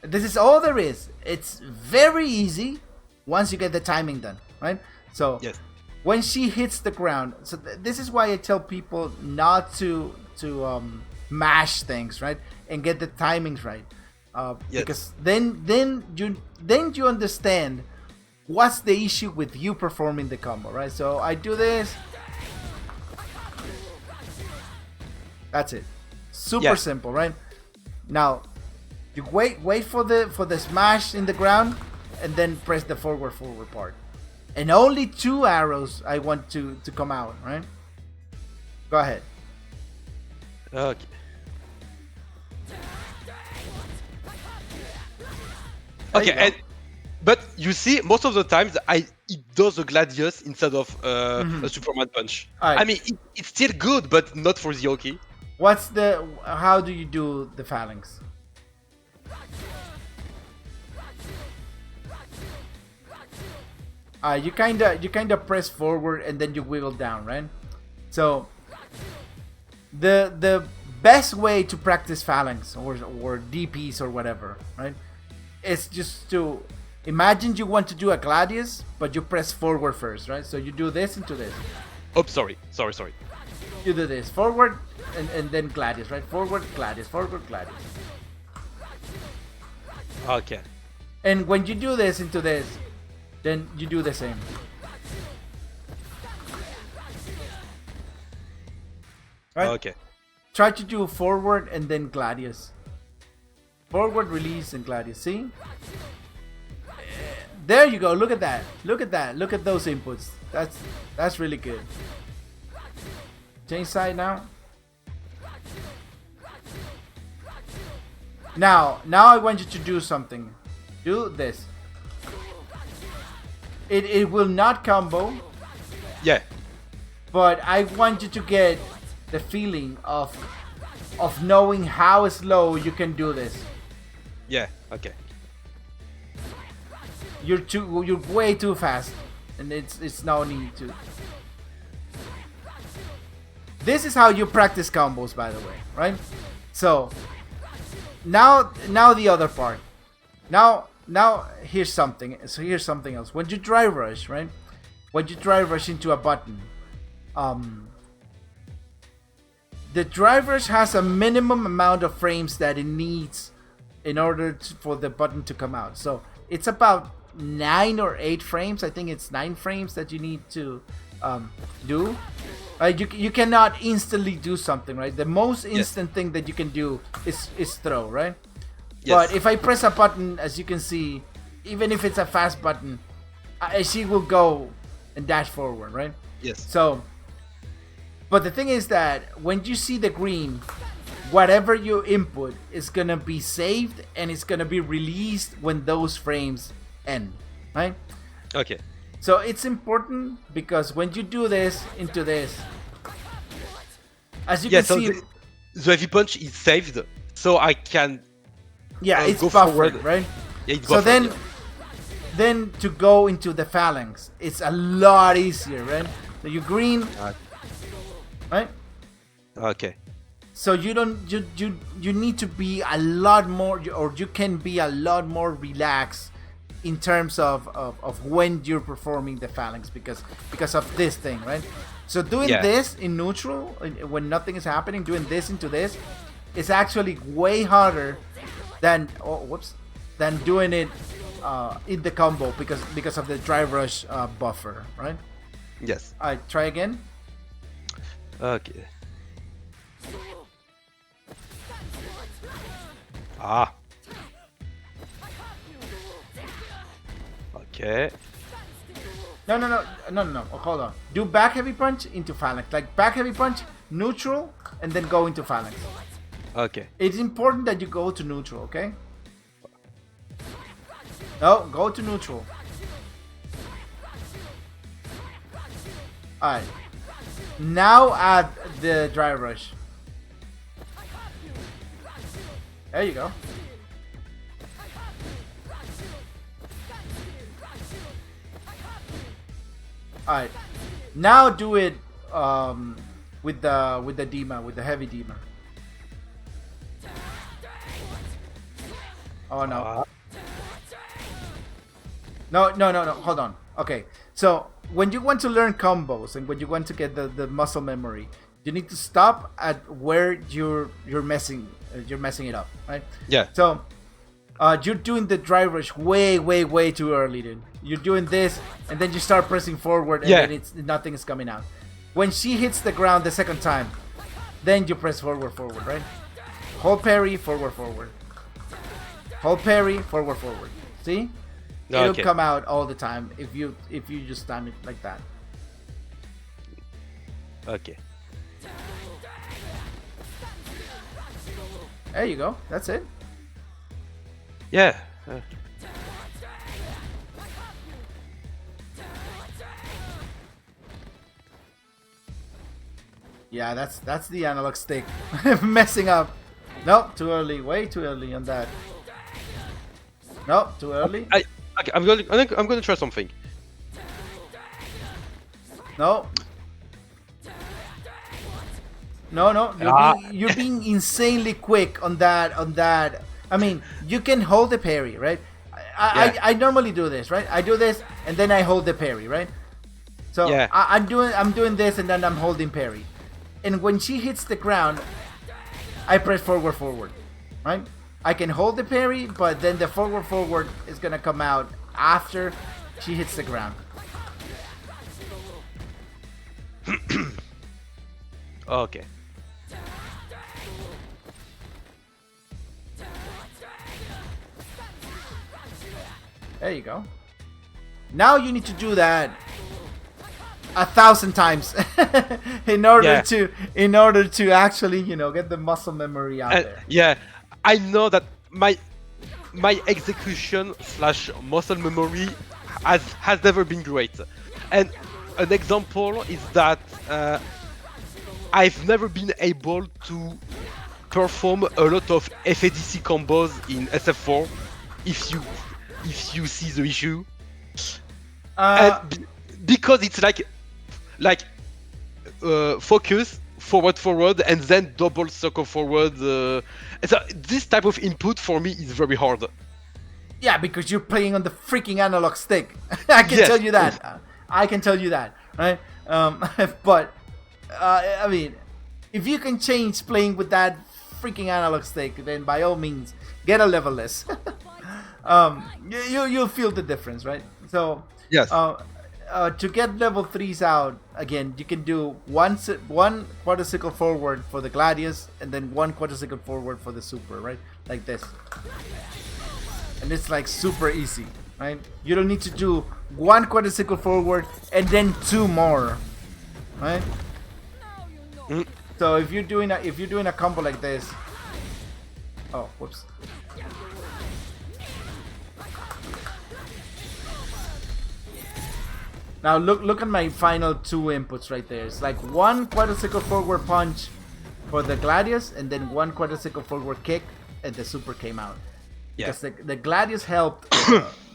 This is all there is. It's very easy once you get the timing done, right? So Yes. when she hits the ground, so this is why I tell people not to mash things, right, and get the timings right, Yes. because then you understand what's the issue with you performing the combo, right? So I do this. That's it. Super Yeah. simple, right? Now you wait for the smash in the ground, and then press the forward part. And only 2 arrows I want to come out, right? Go ahead. Okay. There you Okay, go. but you see, most of the times it does a Gladius instead of a Superman punch. Alright. I mean, it's still good, but not for the Oki. How do you do the phalanx? You kinda press forward and then you wiggle down, right? So the best way to practice phalanx or DPs or whatever, right? Is just to imagine you want to do a Gladius, but you press forward first, right? So you do this into this. Oh, sorry. You do this forward and then Gladius, right? Forward Gladius. Okay. And when you do this into this, then you do the same. Right? Okay. Try to do forward and then Gladius. Forward, release, and Gladius. See? There you go. Look at that. Look at those inputs. That's really good. Change side now. Now I want you to do something. Do this. It will not combo, Yeah. but I want you to get the feeling of knowing how slow you can do this. Yeah. Okay. You're way too fast, and it's no need to. This is how you practice combos, by the way, right? So now the other part. Now here's something. So here's something else. When you drive rush, right? When you drive rush into a button, the drive rush has a minimum amount of frames that it needs in order for the button to come out. So it's about 9 or 8 frames. I think it's 9 frames that you need to do. You cannot instantly do something, right? The most instant thing that you can do is throw, right? Yes. But if I press a button, as you can see, even if it's a fast button, she will go and dash forward, right? Yes. So, but the thing is that when you see the green, whatever you input is gonna be saved and it's gonna be released when those frames end, right? Okay. So it's important because when you do this into this, as you Yeah. can So see, the heavy punch is saved, so I can. yeah, it's go buffered, forward. right? Yeah, it's So buffered, yeah. then to go into the phalanx, it's a lot easier, right? So you green, right? Okay. So you don't you need to be a lot more, or you can be a lot more relaxed in terms of when you're performing the phalanx because of this thing, right? So doing Yeah. this in neutral when nothing is happening, doing this into this is actually way harder than than doing it in the combo because of the drive rush buffer, right? Yes. All right, try again. Okay. Ah. Okay. No. Oh, hold on. Do back heavy punch into phalanx. Like back heavy punch, neutral, and then go into phalanx. Okay. It's important that you go to neutral, okay? No, go to neutral. Alright. Now add the dry rush. There you go. Alright. Now do it with the Dima, with the heavy Dima. Oh no. No. Hold on. Okay. So when you want to learn combos and when you want to get the muscle memory, you need to stop at where you're messing it up, right? Yeah. So you're doing the dry rush way too early, dude. You're doing this and then you start pressing forward and Yeah. then nothing is coming out. When she hits the ground the second time, then you press forward, right? Hold parry, forward. Hold parry, forward. See? It'll Okay. come out all the time if you just time it like that. Okay. There you go. That's it. Yeah. Yeah, that's the analog stick messing up. Nope, too early. Way too early on that. Nope, too early. Okay, I'm going to try something. No. No. You're being insanely quick on that. I mean, you can hold the parry, right? I normally do this, right? I do this and then I hold the parry, right? So Yeah. I'm doing this and then I'm holding parry. And when she hits the ground, I press forward, right? I can hold the parry, but then the forward is gonna come out after she hits the ground. Okay. There you go. Now you need to do that 1,000 times in order to actually, get the muscle memory out there. Yeah, I know that my execution / muscle memory has never been great. And an example is that I've never been able to perform a lot of FADC combos in SF4 if you see the issue. And because it's like focus forward and then double circle forward. So this type of input for me is very hard. Yeah, because you're playing on the freaking analog stick. I can tell you that. I can tell you that, right? But I mean, if you can change playing with that freaking analog stick, then by all means, get a level less. You'll feel the difference, right? So Yes. To get level 3s out, again, you can do one quadricycle forward for the Gladius and then one quadricycle forward for the Super, right? Like this. And it's like super easy, right? You don't need to do one quadricycle forward and then two more, right? Now you know. So if you're doing a combo like this, oh, whoops. Now look at my final two inputs right there. It's like one quadricycle forward punch for the Gladius, and then one quadricycle forward kick, and the super came out. Yeah. Because the Gladius helped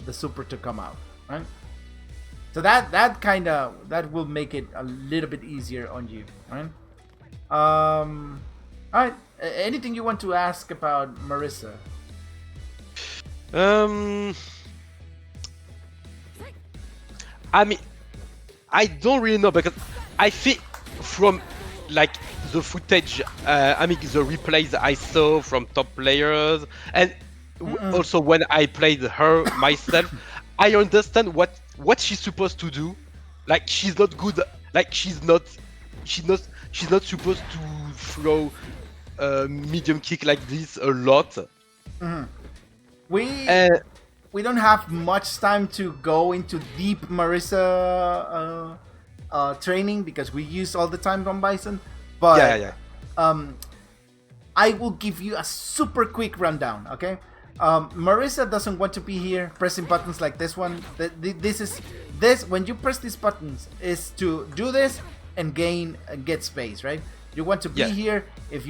the super to come out, right? So that will make it a little bit easier on you, right? All right. Anything you want to ask about Marisa? I mean, I don't really know because I think from like the footage, I mean the replays I saw from top players, and also when I played her myself, I understand what she's supposed to do. Like she's not good. Like she's not supposed to throw a medium kick like this a lot. We don't have much time to go into deep Marisa training because we use all the time on Bison. But I will give you a super quick rundown, okay? Marisa doesn't want to be here pressing buttons like this one. This when you press these buttons is to do this and get space, right? You want to be here. If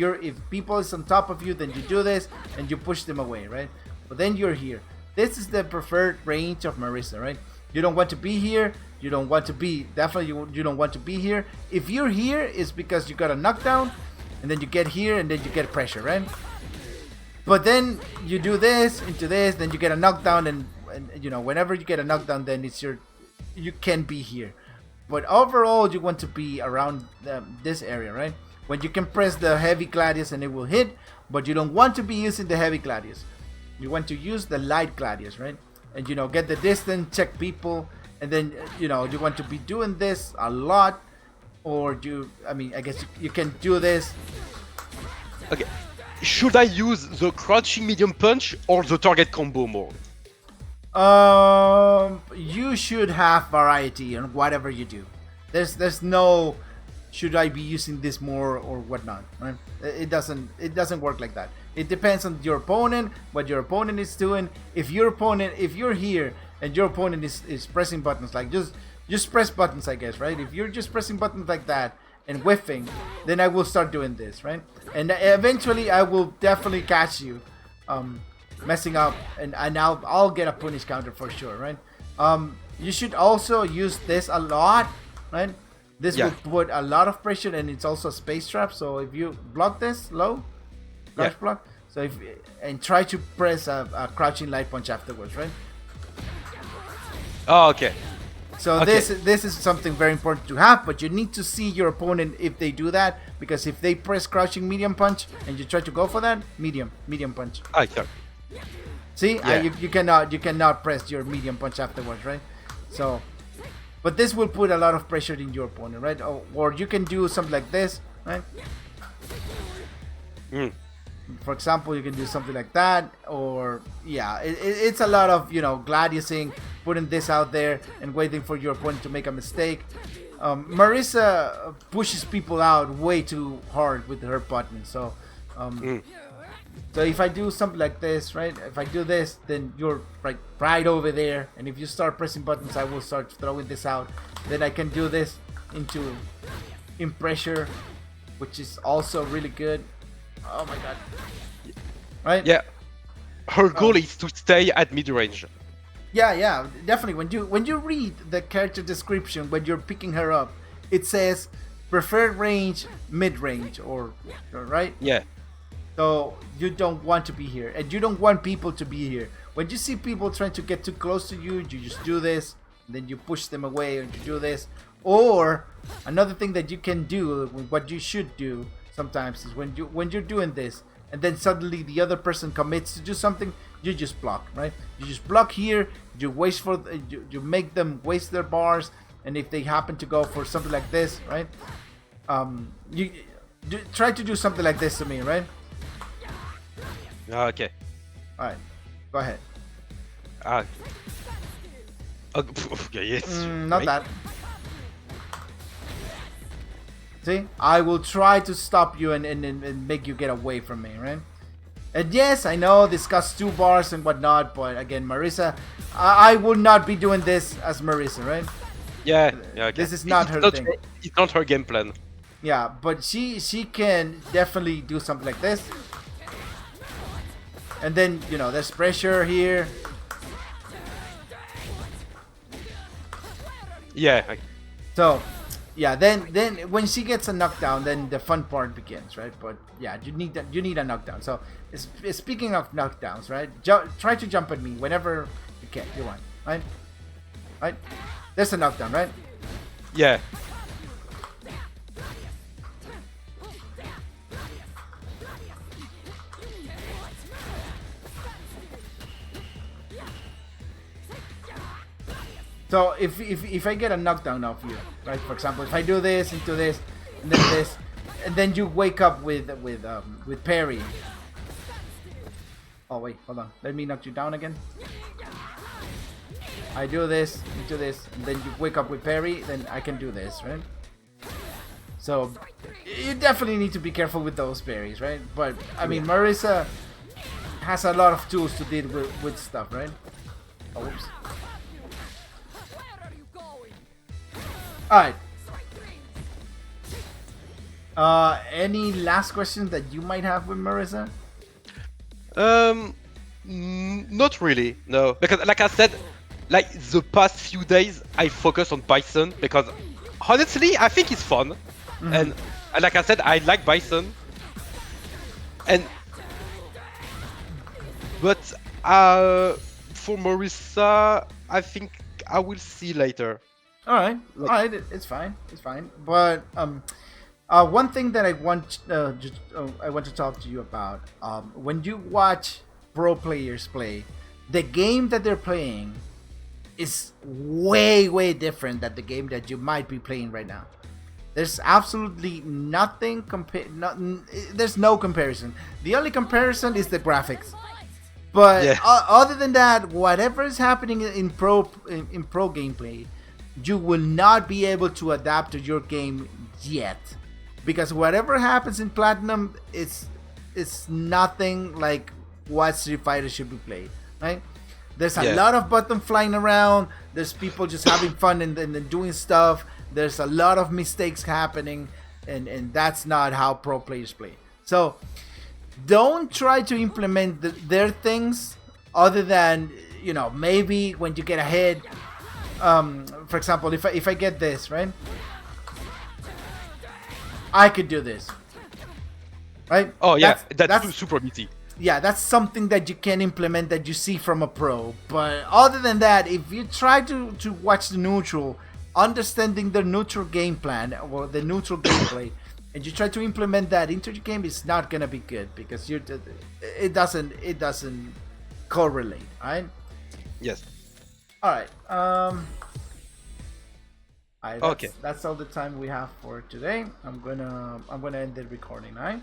people is on top of you, then you do this and you push them away, right? But then you're here. This is the preferred range of Marisa, right? You don't want to be here. You don't want to be you don't want to be here. If you're here, it's because you got a knockdown, and then you get here, and then you get pressure, right? But then you do this into this, then you get a knockdown, and you know whenever you get a knockdown, then you can be here. But overall, you want to be around this area, right? When you can press the heavy Gladius and it will hit, but you don't want to be using the heavy Gladius. You want to use the light Gladius, right? And get the distance, check people, and then you want to be doing this a lot, or I guess you can do this. Okay. Should I use the crouching medium punch or the target combo mode? You should have variety on whatever you do. There's no should I be using this more or whatnot, right? It doesn't work like that. It depends on your opponent, what your opponent is doing. If you're here and your opponent is pressing buttons like just press buttons, I guess, right? If you're just pressing buttons like that and whiffing, then I will start doing this, right? And eventually I will definitely catch you messing up, and I'll get a punish counter for sure, right? You should also use this a lot, right? This will put a lot of pressure, and it's also a space trap. So if you block this low, crouch block. So and try to press a crouching light punch afterwards, right? Oh, okay. So this is something very important to have, but you need to see your opponent if they do that, because if they press crouching medium punch and you try to go for that medium punch. Okay. See, you cannot press your medium punch afterwards, right? So, but this will put a lot of pressure in your opponent, right? Or you can do something like this, right? For example, you can do something like that, or it's a lot of gladiusing, putting this out there and waiting for your opponent to make a mistake. Marisa pushes people out way too hard with her button, so so if I do something like this, right? If I do this, then you're right over there, and if you start pressing buttons, I will start throwing this out. Then I can do this in pressure, which is also really good. Oh my god. Right? Yeah. Her goal is to stay at mid-range. Yeah, definitely. When you read the character description when you're picking her up, it says preferred range, mid-range, or right? Yeah. So you don't want to be here, and you don't want people to be here. When you see people trying to get too close to you, you just do this, then you push them away, and you do this. Or another thing that you can do, what you should do sometimes, is when you're doing this, and then suddenly the other person commits to do something, you just block, right? You just block here. You you make them waste their bars, and if they happen to go for something like this, right? You try to do something like this to me, right? Okay. All right, go ahead. Okay, yes. Not right? that. See, I will try to stop you and make you get away from me, right? And yes, I know this costs 2 bars and whatnot, but again, Marisa, I will not be doing this as Marisa, right? Yeah, yeah. Okay. This is not her thing. It's not her game plan. Yeah, but she can definitely do something like this. And then, you know, there's pressure here. Yeah. So, yeah, then when she gets a knockdown, then the fun part begins, right? But yeah, you need a knockdown. So, speaking of knockdowns, right? Try to jump at me whenever you want, right? Right? There's a knockdown, right? Yeah. So if I get a knockdown off you, right? For example, if I do this into this, and then this, and then you wake up with parry. Oh wait, hold on. Let me knock you down again. I do this into this, and then you wake up with parry. Then I can do this, right? So you definitely need to be careful with those parries, right? But I mean, Marisa has a lot of tools to deal with stuff, right? Oh, whoops. Where are you going? Alright. Any last questions that you might have with Marisa? Not really. No, because like I said, like the past few days, I focus on Bison because honestly, I think it's fun, and like I said, I like Bison, but for Marisa, I think I will see later. Alright, it's fine, But one thing that I want to talk to you about, when you watch pro players play, the game that they're playing is way different than the game that you might be playing right now. There's absolutely nothing there's no comparison. The only comparison is the graphics. But Yeah. Other than that, whatever is happening in pro gameplay, you will not be able to adapt to your game yet, because whatever happens in Platinum it's nothing like what Street Fighter should be played, right? There's a lot of button flying around. There's people just having fun and doing stuff. There's a lot of mistakes happening, and that's not how pro players play. So don't try to implement their things other than, you know, maybe when you get ahead. For example, if I get this, right, I could do this, right? Oh yeah, that's super easy. Yeah, that's something that you can implement that you see from a pro. But other than that, if you try to watch the neutral, understanding the neutral game plan or the neutral gameplay, and you try to implement that into your game, it's not gonna be good because it doesn't correlate, right? Yes. All right. Okay. That's all the time we have for today. I'm gonna end the recording, all right?